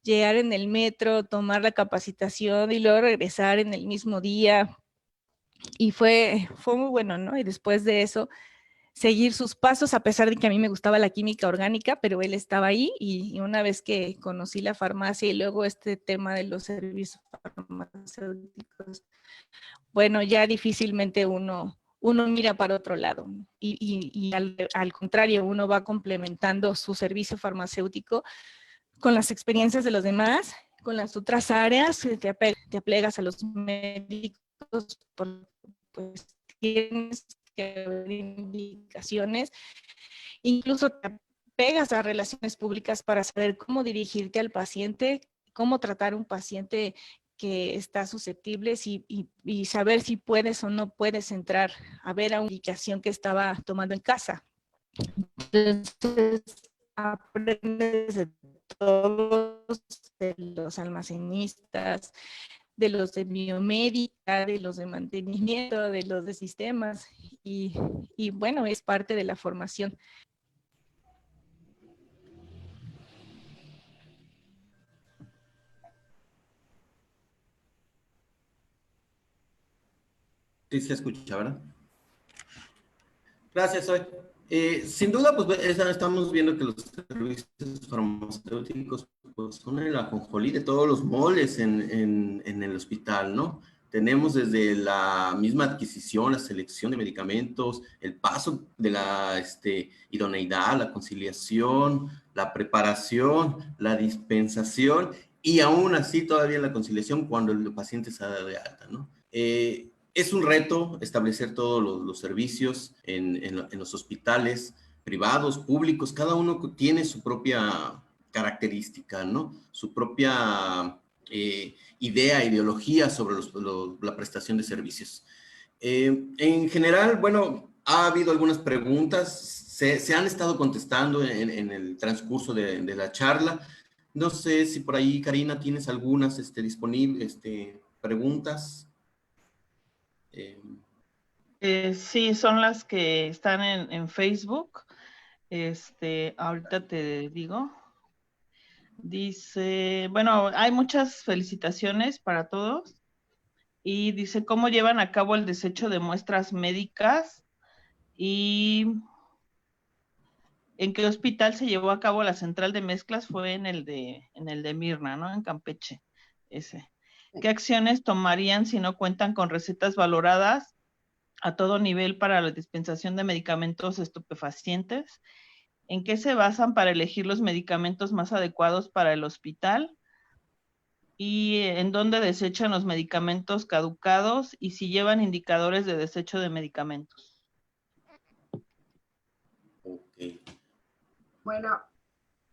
llegar en el metro, tomar la capacitación y luego regresar en el mismo día. Y fue muy bueno, ¿no? Y después de eso, seguir sus pasos, a pesar de que a mí me gustaba la química orgánica, pero él estaba ahí y una vez que conocí la farmacia y luego este tema de los servicios farmacéuticos, bueno, ya difícilmente uno mira para otro lado y al contrario, uno va complementando su servicio farmacéutico con las experiencias de los demás, con las otras áreas, te aplegas a los médicos, pues tienes que ver indicaciones, incluso te apegas a relaciones públicas para saber cómo dirigirte al paciente, cómo tratar a un paciente que está susceptible y saber si puedes o no puedes entrar a ver a una indicación que estaba tomando en casa. Entonces, aprendes de todos, de los almacenistas, de los de biomédica, de los de mantenimiento, de los de sistemas, y bueno, es parte de la formación. Sí, se escucha, ¿verdad? Gracias, Zoe. Sin duda, pues estamos viendo que los servicios farmacéuticos pues, son el ajonjolí de todos los moles en el hospital, ¿no? Tenemos desde la misma adquisición, la selección de medicamentos, el paso de la idoneidad, la conciliación, la preparación, la dispensación y aún así todavía la conciliación cuando el paciente se da de alta, ¿no? Es un reto establecer todos los servicios en los hospitales privados, públicos, cada uno tiene su propia característica, ¿no? Su propia idea, ideología sobre la prestación de servicios. En general, bueno, ha habido algunas preguntas, se han estado contestando en el transcurso de la charla. No sé si por ahí, Karina, tienes algunas disponibles preguntas. Sí, son las que están en Facebook. Ahorita te digo. Dice, bueno, hay muchas felicitaciones para todos. Y dice, ¿cómo llevan a cabo el desecho de muestras médicas? Y ¿en qué hospital se llevó a cabo la central de mezclas? Fue en el de Mirna, ¿no? En Campeche, ese. ¿Qué acciones tomarían si no cuentan con recetas valoradas a todo nivel para la dispensación de medicamentos estupefacientes? ¿En qué se basan para elegir los medicamentos más adecuados para el hospital? ¿Y en dónde desechan los medicamentos caducados? Y si llevan indicadores de desecho de medicamentos. Ok. Bueno,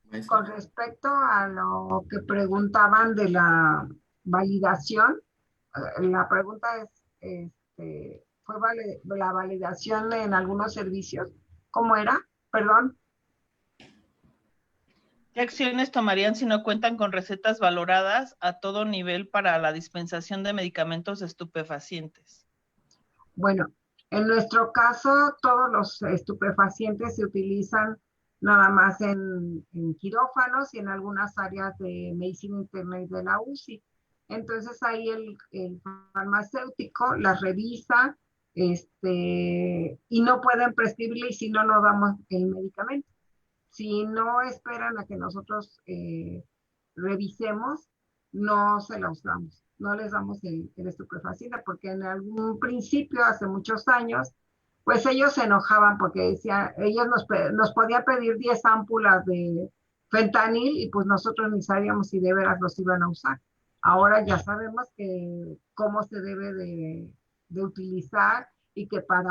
Maestra. con respecto a lo que preguntaban de la validación, la pregunta es, ¿fue la validación en algunos servicios? ¿Cómo era? Perdón. ¿Qué acciones tomarían si no cuentan con recetas valoradas a todo nivel para la dispensación de medicamentos estupefacientes? Bueno, en nuestro caso, todos los estupefacientes se utilizan nada más en quirófanos y en algunas áreas de medicina interna y de la UCI. Entonces ahí el farmacéutico las revisa y no pueden prescribirle y si no, no damos el medicamento. Si no esperan a que nosotros revisemos, no se la usamos, no les damos el estupefaciente, porque en algún principio, hace muchos años, pues ellos se enojaban porque decían, ellos nos podían pedir 10 ámpulas de fentanil y pues nosotros ni sabíamos si de veras los iban a usar. Ahora ya sabemos cómo se debe de utilizar y que para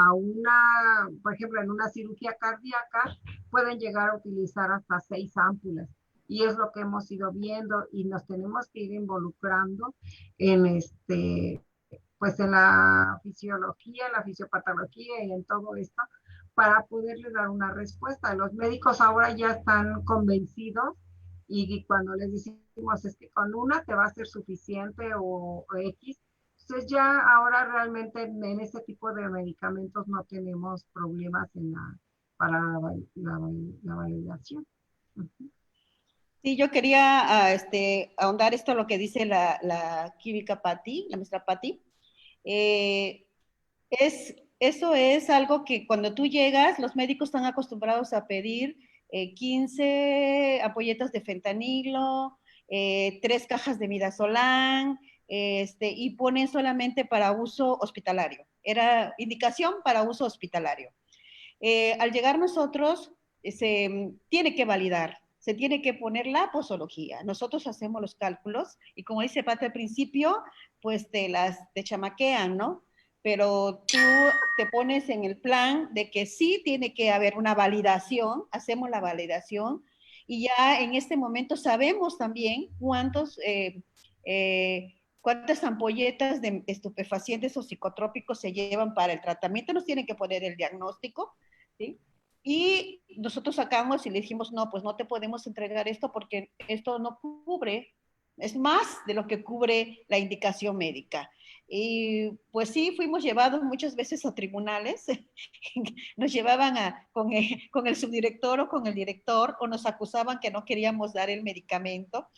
por ejemplo, en una cirugía cardíaca pueden llegar a utilizar hasta 6 ámpulas. Y es lo que hemos ido viendo y nos tenemos que ir involucrando en pues en la fisiología, la fisiopatología y en todo esto para poderle dar una respuesta. Los médicos ahora ya están convencidos y cuando les decimos es que con una te va a ser suficiente o X, entonces ya ahora realmente en ese tipo de medicamentos no tenemos problemas para la validación. Uh-huh. Sí, yo quería ahondar esto lo que dice la química Patti, la maestra Patti. Eso es algo que cuando tú llegas, los médicos están acostumbrados a pedir 15 ampolletas de fentanilo, 3 cajas de midazolam, y ponen solamente para uso hospitalario. Era indicación para uso hospitalario. Al llegar nosotros, se tiene que validar, se tiene que poner la posología. Nosotros hacemos los cálculos y como dice Pati al principio, pues te chamaquean, ¿no? Pero tú te pones en el plan de que sí tiene que haber una validación, hacemos la validación y ya en este momento sabemos también cuántas ampolletas de estupefacientes o psicotrópicos se llevan para el tratamiento, nos tienen que poner el diagnóstico, ¿sí? Y nosotros sacamos y le dijimos, no, pues no te podemos entregar esto porque esto no cubre es más de lo que cubre la indicación médica. Y pues sí, fuimos llevados muchas veces a tribunales, nos llevaban con el subdirector o con el director, o nos acusaban que no queríamos dar el medicamento,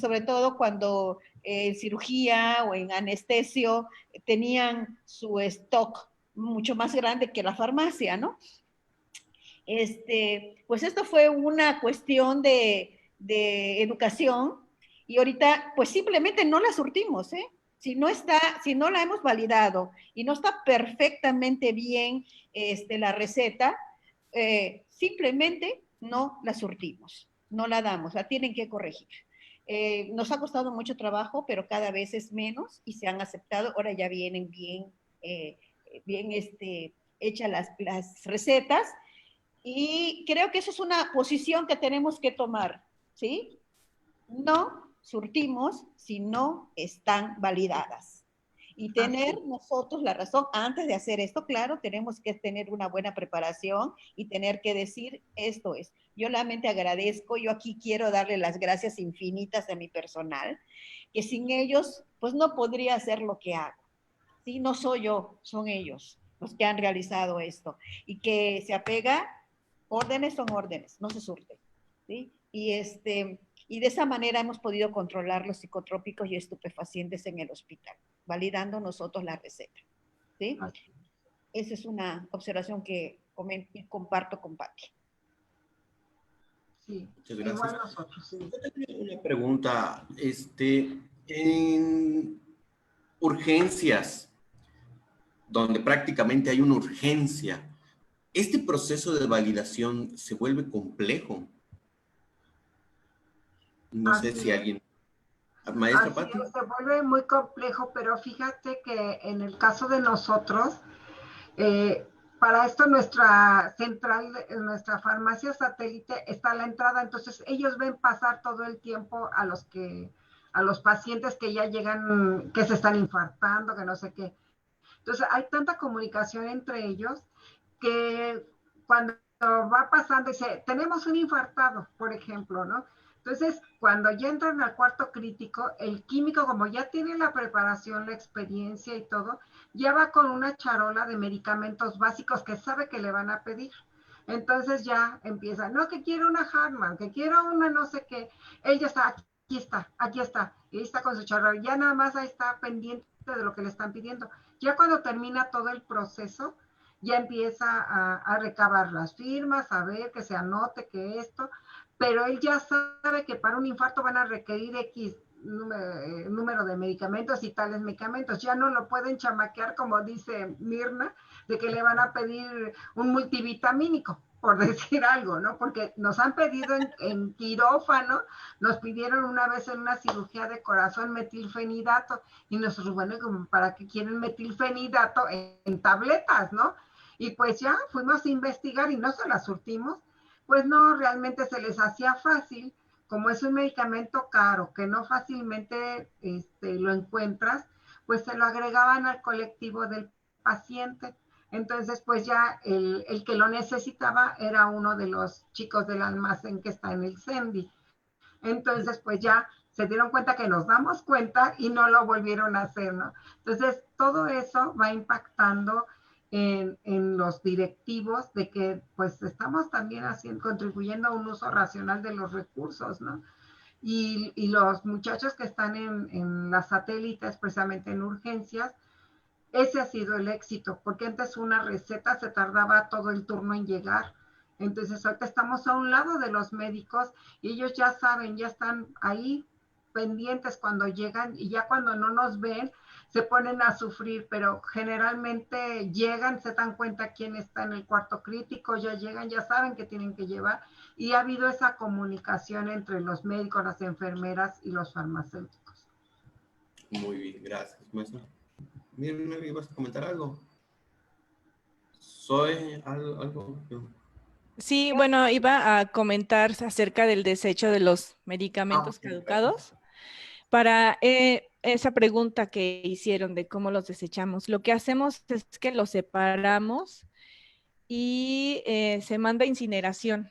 sobre todo cuando en cirugía o en anestesio tenían su stock mucho más grande que la farmacia, ¿no? Pues esto fue una cuestión de educación y ahorita pues simplemente no la surtimos, ¿eh? Si no la hemos validado y no está perfectamente bien la receta, simplemente no la surtimos, no la damos, la tienen que corregir. Nos ha costado mucho trabajo, pero cada vez es menos y se han aceptado. Ahora ya vienen bien hechas las recetas y creo que eso es una posición que tenemos que tomar, ¿sí? No surtimos si no están validadas. Y tener nosotros la razón antes de hacer esto, claro, tenemos que tener una buena preparación y tener que decir esto es. Yo realmente agradezco, yo aquí quiero darle las gracias infinitas a mi personal, que sin ellos, pues no podría hacer lo que hago. ¿Sí? No soy yo, son ellos los que han realizado esto. Y que se apega, órdenes son órdenes, no se surte. ¿Sí? Y de esa manera hemos podido controlar los psicotrópicos y estupefacientes en el hospital, validando nosotros la receta. ¿Sí? Esa es una observación que comparto con Pati. Sí, muchas gracias. Igual nosotros, sí. Yo tenía una pregunta, en urgencias, donde prácticamente hay una urgencia, ¿este proceso de validación se vuelve complejo? No sé si alguien... Maestra Así Pati. es, se vuelve muy complejo, pero fíjate que en el caso de nosotros, para esto nuestra central, nuestra farmacia satélite está a la entrada, entonces ellos ven pasar todo el tiempo a los pacientes que ya llegan, que se están infartando, que no sé qué. Entonces hay tanta comunicación entre ellos que cuando va pasando, dice, tenemos un infartado, por ejemplo, ¿no? Entonces, cuando ya entran al cuarto crítico, el químico, como ya tiene la preparación, la experiencia y todo, ya va con una charola de medicamentos básicos que sabe que le van a pedir. Entonces ya empieza, no, que quiero una Hartmann, que quiero una no sé qué. Él ya está, aquí está, y ahí está con su charola. Ya nada más ahí está pendiente de lo que le están pidiendo. Ya cuando termina todo el proceso, ya empieza a recabar las firmas, a ver que se anote que esto, pero él ya sabe que para un infarto van a requerir X número de medicamentos y tales medicamentos. Ya no lo pueden chamaquear, como dice Mirna, de que le van a pedir un multivitamínico, por decir algo, ¿no? Porque nos han pedido en quirófano, nos pidieron una vez en una cirugía de corazón metilfenidato, y nosotros, bueno, como para qué quieren metilfenidato en tabletas, ¿no? Y pues ya fuimos a investigar y no se la surtimos, pues no, realmente se les hacía fácil, como es un medicamento caro, que no fácilmente lo encuentras, pues se lo agregaban al colectivo del paciente. Entonces, pues ya el que lo necesitaba era uno de los chicos del almacén que está en el CENDI. Entonces, pues ya se dieron cuenta que nos damos cuenta y no lo volvieron a hacer, ¿no? Entonces, todo eso va impactando en los directivos de que pues estamos también contribuyendo a un uso racional de los recursos, ¿no? Y los muchachos que están en las satélites, precisamente en urgencias, ese ha sido el éxito, porque antes una receta se tardaba todo el turno en llegar. Entonces ahorita estamos a un lado de los médicos y ellos ya saben, ya están ahí pendientes cuando llegan y ya cuando no nos ven se ponen a sufrir, pero generalmente llegan, se dan cuenta quién está en el cuarto crítico, ya llegan, ya saben que tienen que llevar y ha habido esa comunicación entre los médicos, las enfermeras y los farmacéuticos. Muy bien, gracias, maestra. Miren, ¿ibas a comentar algo? ¿Soy algo? Sí, bueno, iba a comentar acerca del desecho de los medicamentos caducados. Para esa pregunta que hicieron de cómo los desechamos, lo que hacemos es que los separamos y se manda a incineración.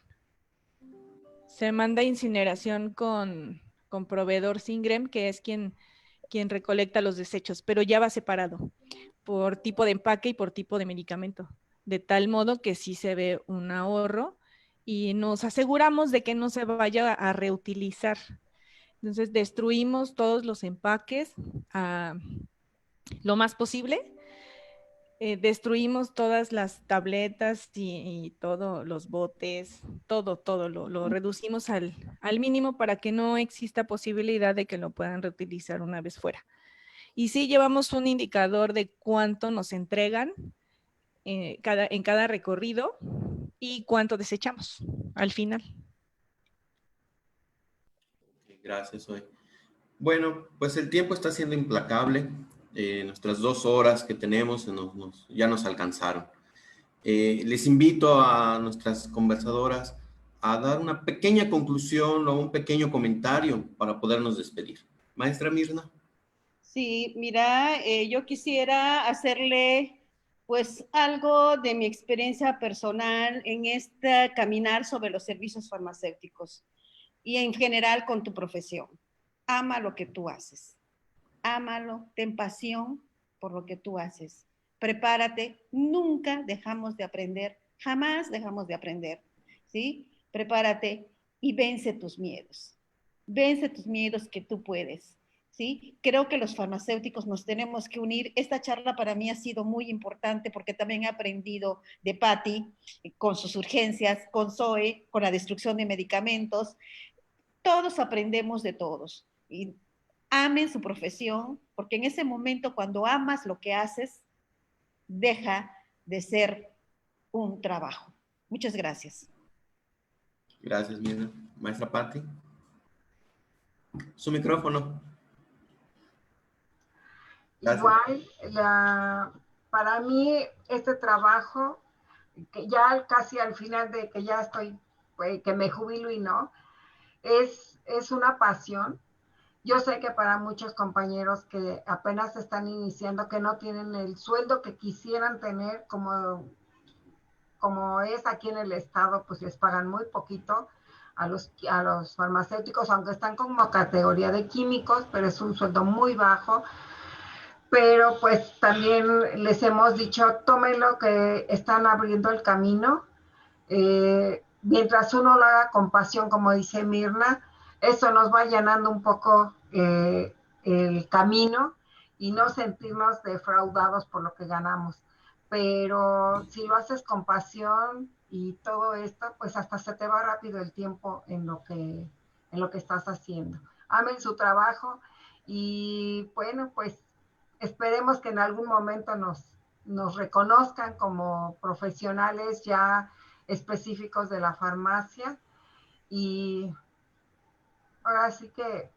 Se manda a incineración con con proveedor Singrem, que es quien recolecta los desechos, pero ya va separado por tipo de empaque y por tipo de medicamento, de tal modo que sí se ve un ahorro y nos aseguramos de que no se vaya a reutilizar. Entonces destruimos todos los empaques lo más posible. Destruimos todas las tabletas y todos los botes, todo lo reducimos al mínimo para que no exista posibilidad de que lo puedan reutilizar una vez fuera. Y sí llevamos un indicador de cuánto nos entregan en cada recorrido y cuánto desechamos al final. Gracias, Zoe. Bueno, pues el tiempo está siendo implacable. Nuestras 2 horas que tenemos ya nos alcanzaron. Les invito a nuestras conversadoras a dar una pequeña conclusión o un pequeño comentario para podernos despedir. Maestra Mirna. Sí, mira, yo quisiera hacerle pues algo de mi experiencia personal en este caminar sobre los servicios farmacéuticos y en general con tu profesión. Ama lo que tú haces. Ámalo, ten pasión por lo que tú haces. Prepárate, nunca dejamos de aprender, jamás dejamos de aprender, ¿sí? Prepárate y vence tus miedos. Vence tus miedos que tú puedes, ¿sí? Creo que los farmacéuticos nos tenemos que unir. Esta charla para mí ha sido muy importante porque también he aprendido de Patti con sus urgencias, con Zoe, con la destrucción de medicamentos. Todos aprendemos de todos. Y amen su profesión, porque en ese momento cuando amas lo que haces, deja de ser un trabajo. Muchas gracias. Gracias, Mirna. Maestra Patti. Su micrófono. Gracias. Igual, para mí este trabajo, que ya casi al final de que ya estoy, que me jubilo y no, es una pasión. Yo sé que para muchos compañeros que apenas están iniciando, que no tienen el sueldo que quisieran tener, como es aquí en el estado, pues les pagan muy poquito a los farmacéuticos, aunque están como categoría de químicos, pero es un sueldo muy bajo. Pero pues también les hemos dicho, tómenlo, que están abriendo el camino. Mientras uno lo haga con pasión, como dice Mirna, eso nos va llenando un poco el camino y no sentirnos defraudados por lo que ganamos. Pero si lo haces con pasión y todo esto, pues hasta se te va rápido el tiempo en lo que estás haciendo. Amen su trabajo y bueno, pues esperemos que en algún momento nos reconozcan como profesionales ya específicos de la farmacia y ahora sí que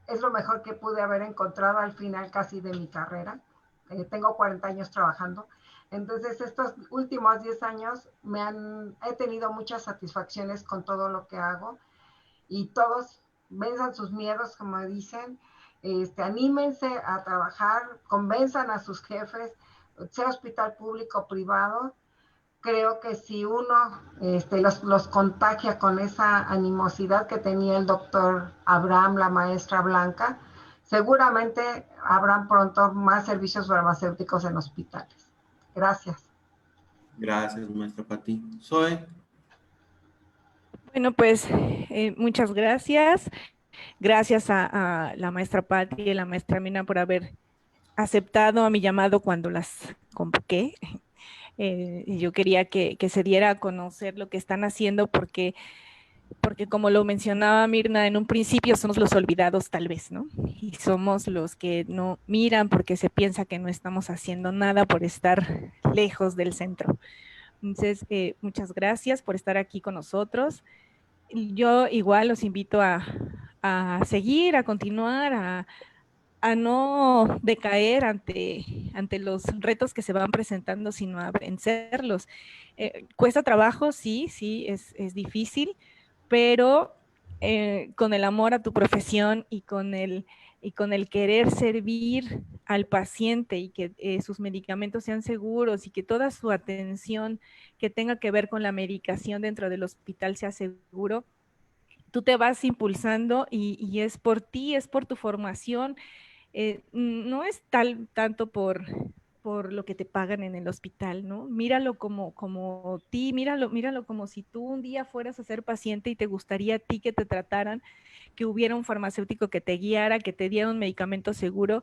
es lo mejor que pude haber encontrado al final casi de mi carrera. Tengo 40 años trabajando, entonces estos últimos 10 años he tenido muchas satisfacciones con todo lo que hago y todos venzan sus miedos, como dicen, anímense a trabajar, convenzan a sus jefes, sea hospital público o privado. Creo que si uno los contagia con esa animosidad que tenía el doctor Abraham, la maestra Blanca, seguramente habrán pronto más servicios farmacéuticos en hospitales. Gracias. Gracias, maestra Patti. Zoe. Bueno, pues muchas gracias. Gracias a la maestra Patti y a la maestra Mina por haber aceptado a mi llamado cuando las convoqué. Yo quería que se diera a conocer lo que están haciendo porque como lo mencionaba Mirna en un principio, somos los olvidados tal vez, ¿no? Y somos los que no miran porque se piensa que no estamos haciendo nada por estar lejos del centro. Entonces, muchas gracias por estar aquí con nosotros. Yo igual los invito a seguir, a continuar, a no decaer ante los retos que se van presentando, sino a vencerlos. Cuesta trabajo, sí, es difícil, pero con el amor a tu profesión y con el querer servir al paciente y que sus medicamentos sean seguros y que toda su atención que tenga que ver con la medicación dentro del hospital sea seguro, tú te vas impulsando y es por ti, es por tu formación. No es tanto por lo que te pagan en el hospital, ¿no? Míralo como ti, míralo como si tú un día fueras a ser paciente y te gustaría a ti que te trataran, que hubiera un farmacéutico que te guiara, que te diera un medicamento seguro.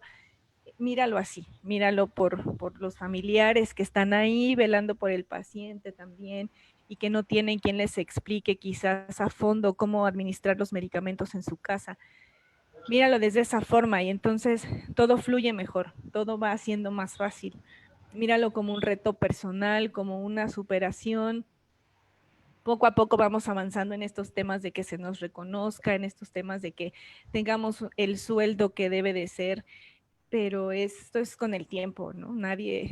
Míralo así, míralo por los familiares que están ahí velando por el paciente también y que no tienen quien les explique quizás a fondo cómo administrar los medicamentos en su casa. Míralo desde esa forma y entonces todo fluye mejor, todo va siendo más fácil. Míralo como un reto personal, como una superación. Poco a poco vamos avanzando en estos temas de que se nos reconozca, en estos temas de que tengamos el sueldo que debe de ser, pero esto es con el tiempo, ¿no? Nadie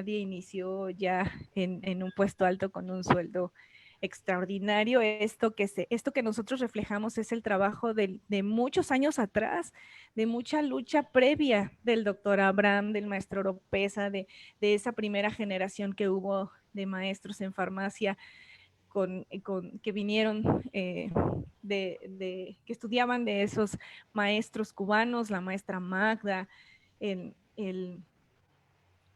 inició ya en un puesto alto con un sueldo extraordinario. Esto que nosotros reflejamos es el trabajo de muchos años atrás, de mucha lucha previa del doctor Abraham, del maestro Oropesa, de esa primera generación que hubo de maestros en farmacia que vinieron que estudiaban de esos maestros cubanos, la maestra Magda,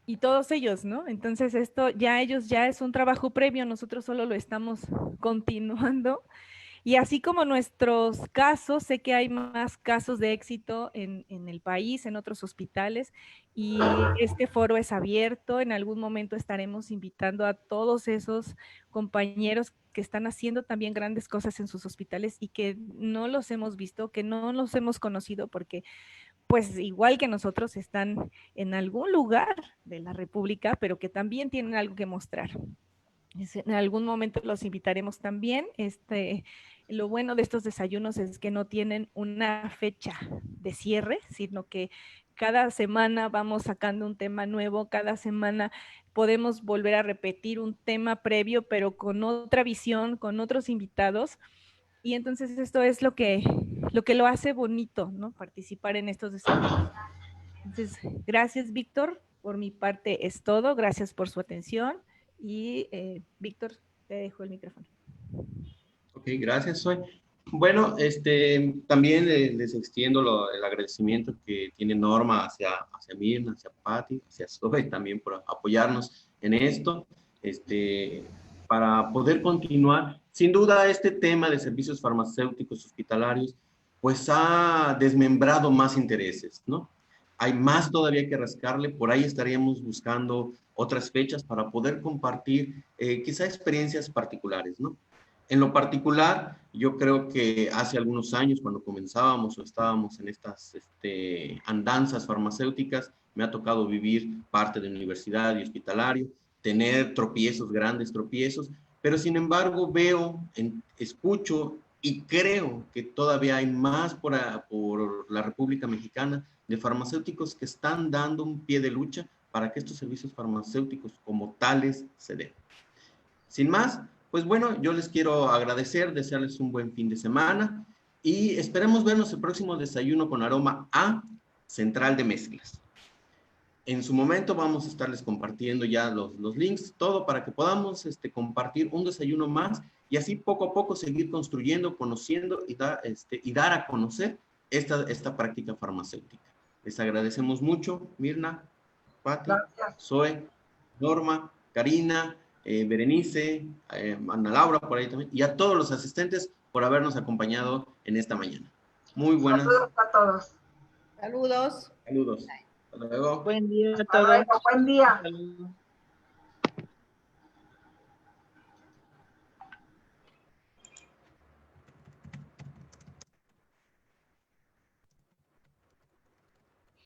y todos ellos, ¿no? Entonces ellos ya es un trabajo previo, nosotros solo lo estamos continuando. Y así como nuestros casos, sé que hay más casos de éxito en el país, en otros hospitales, y este foro es abierto. En algún momento estaremos invitando a todos esos compañeros que están haciendo también grandes cosas en sus hospitales y que no los hemos visto, que no los hemos conocido, porque pues igual que nosotros están en algún lugar de la República, pero que también tienen algo que mostrar. En algún momento los invitaremos también. Lo bueno de estos desayunos es que no tienen una fecha de cierre, sino que cada semana vamos sacando un tema nuevo, cada semana podemos volver a repetir un tema previo, pero con otra visión, con otros invitados. Y entonces esto es lo que lo hace bonito, ¿no? Participar en estos desayunos. Entonces, gracias, Víctor. Por mi parte es todo. Gracias por su atención. Y Víctor, te dejo el micrófono. Ok, gracias, Zoe. Bueno, también les extiendo el agradecimiento que tiene Norma hacia Mirna, hacia Patti, hacia Zoe también por apoyarnos en esto, para poder continuar. Sin duda, este tema de servicios farmacéuticos hospitalarios, pues ha desmembrado más intereses, ¿no? Hay más todavía que rascarle, por ahí estaríamos buscando otras fechas para poder compartir quizá experiencias particulares, ¿no? En lo particular, yo creo que hace algunos años, cuando comenzábamos o estábamos en estas andanzas farmacéuticas, me ha tocado vivir parte de universidad y hospitalario, tener tropiezos, grandes tropiezos, pero sin embargo veo, escucho y creo que todavía hay más por la República Mexicana de farmacéuticos que están dando un pie de lucha para que estos servicios farmacéuticos como tales se den. Sin más, pues bueno, yo les quiero agradecer, desearles un buen fin de semana y esperemos vernos el próximo Desayuno con Aroma a Central de Mezclas. En su momento vamos a estarles compartiendo ya los links, todo para que podamos compartir un desayuno más y así poco a poco seguir construyendo, conociendo y dar a conocer esta práctica farmacéutica. Les agradecemos mucho, Mirna, Patti, Zoe, Norma, Karina, Berenice, Ana Laura por ahí también, y a todos los asistentes por habernos acompañado en esta mañana. Muy buenas. Saludos a todos. Saludos. Saludos. Hasta luego. Buen día a Hasta todos. luego. Buen día. Saludos.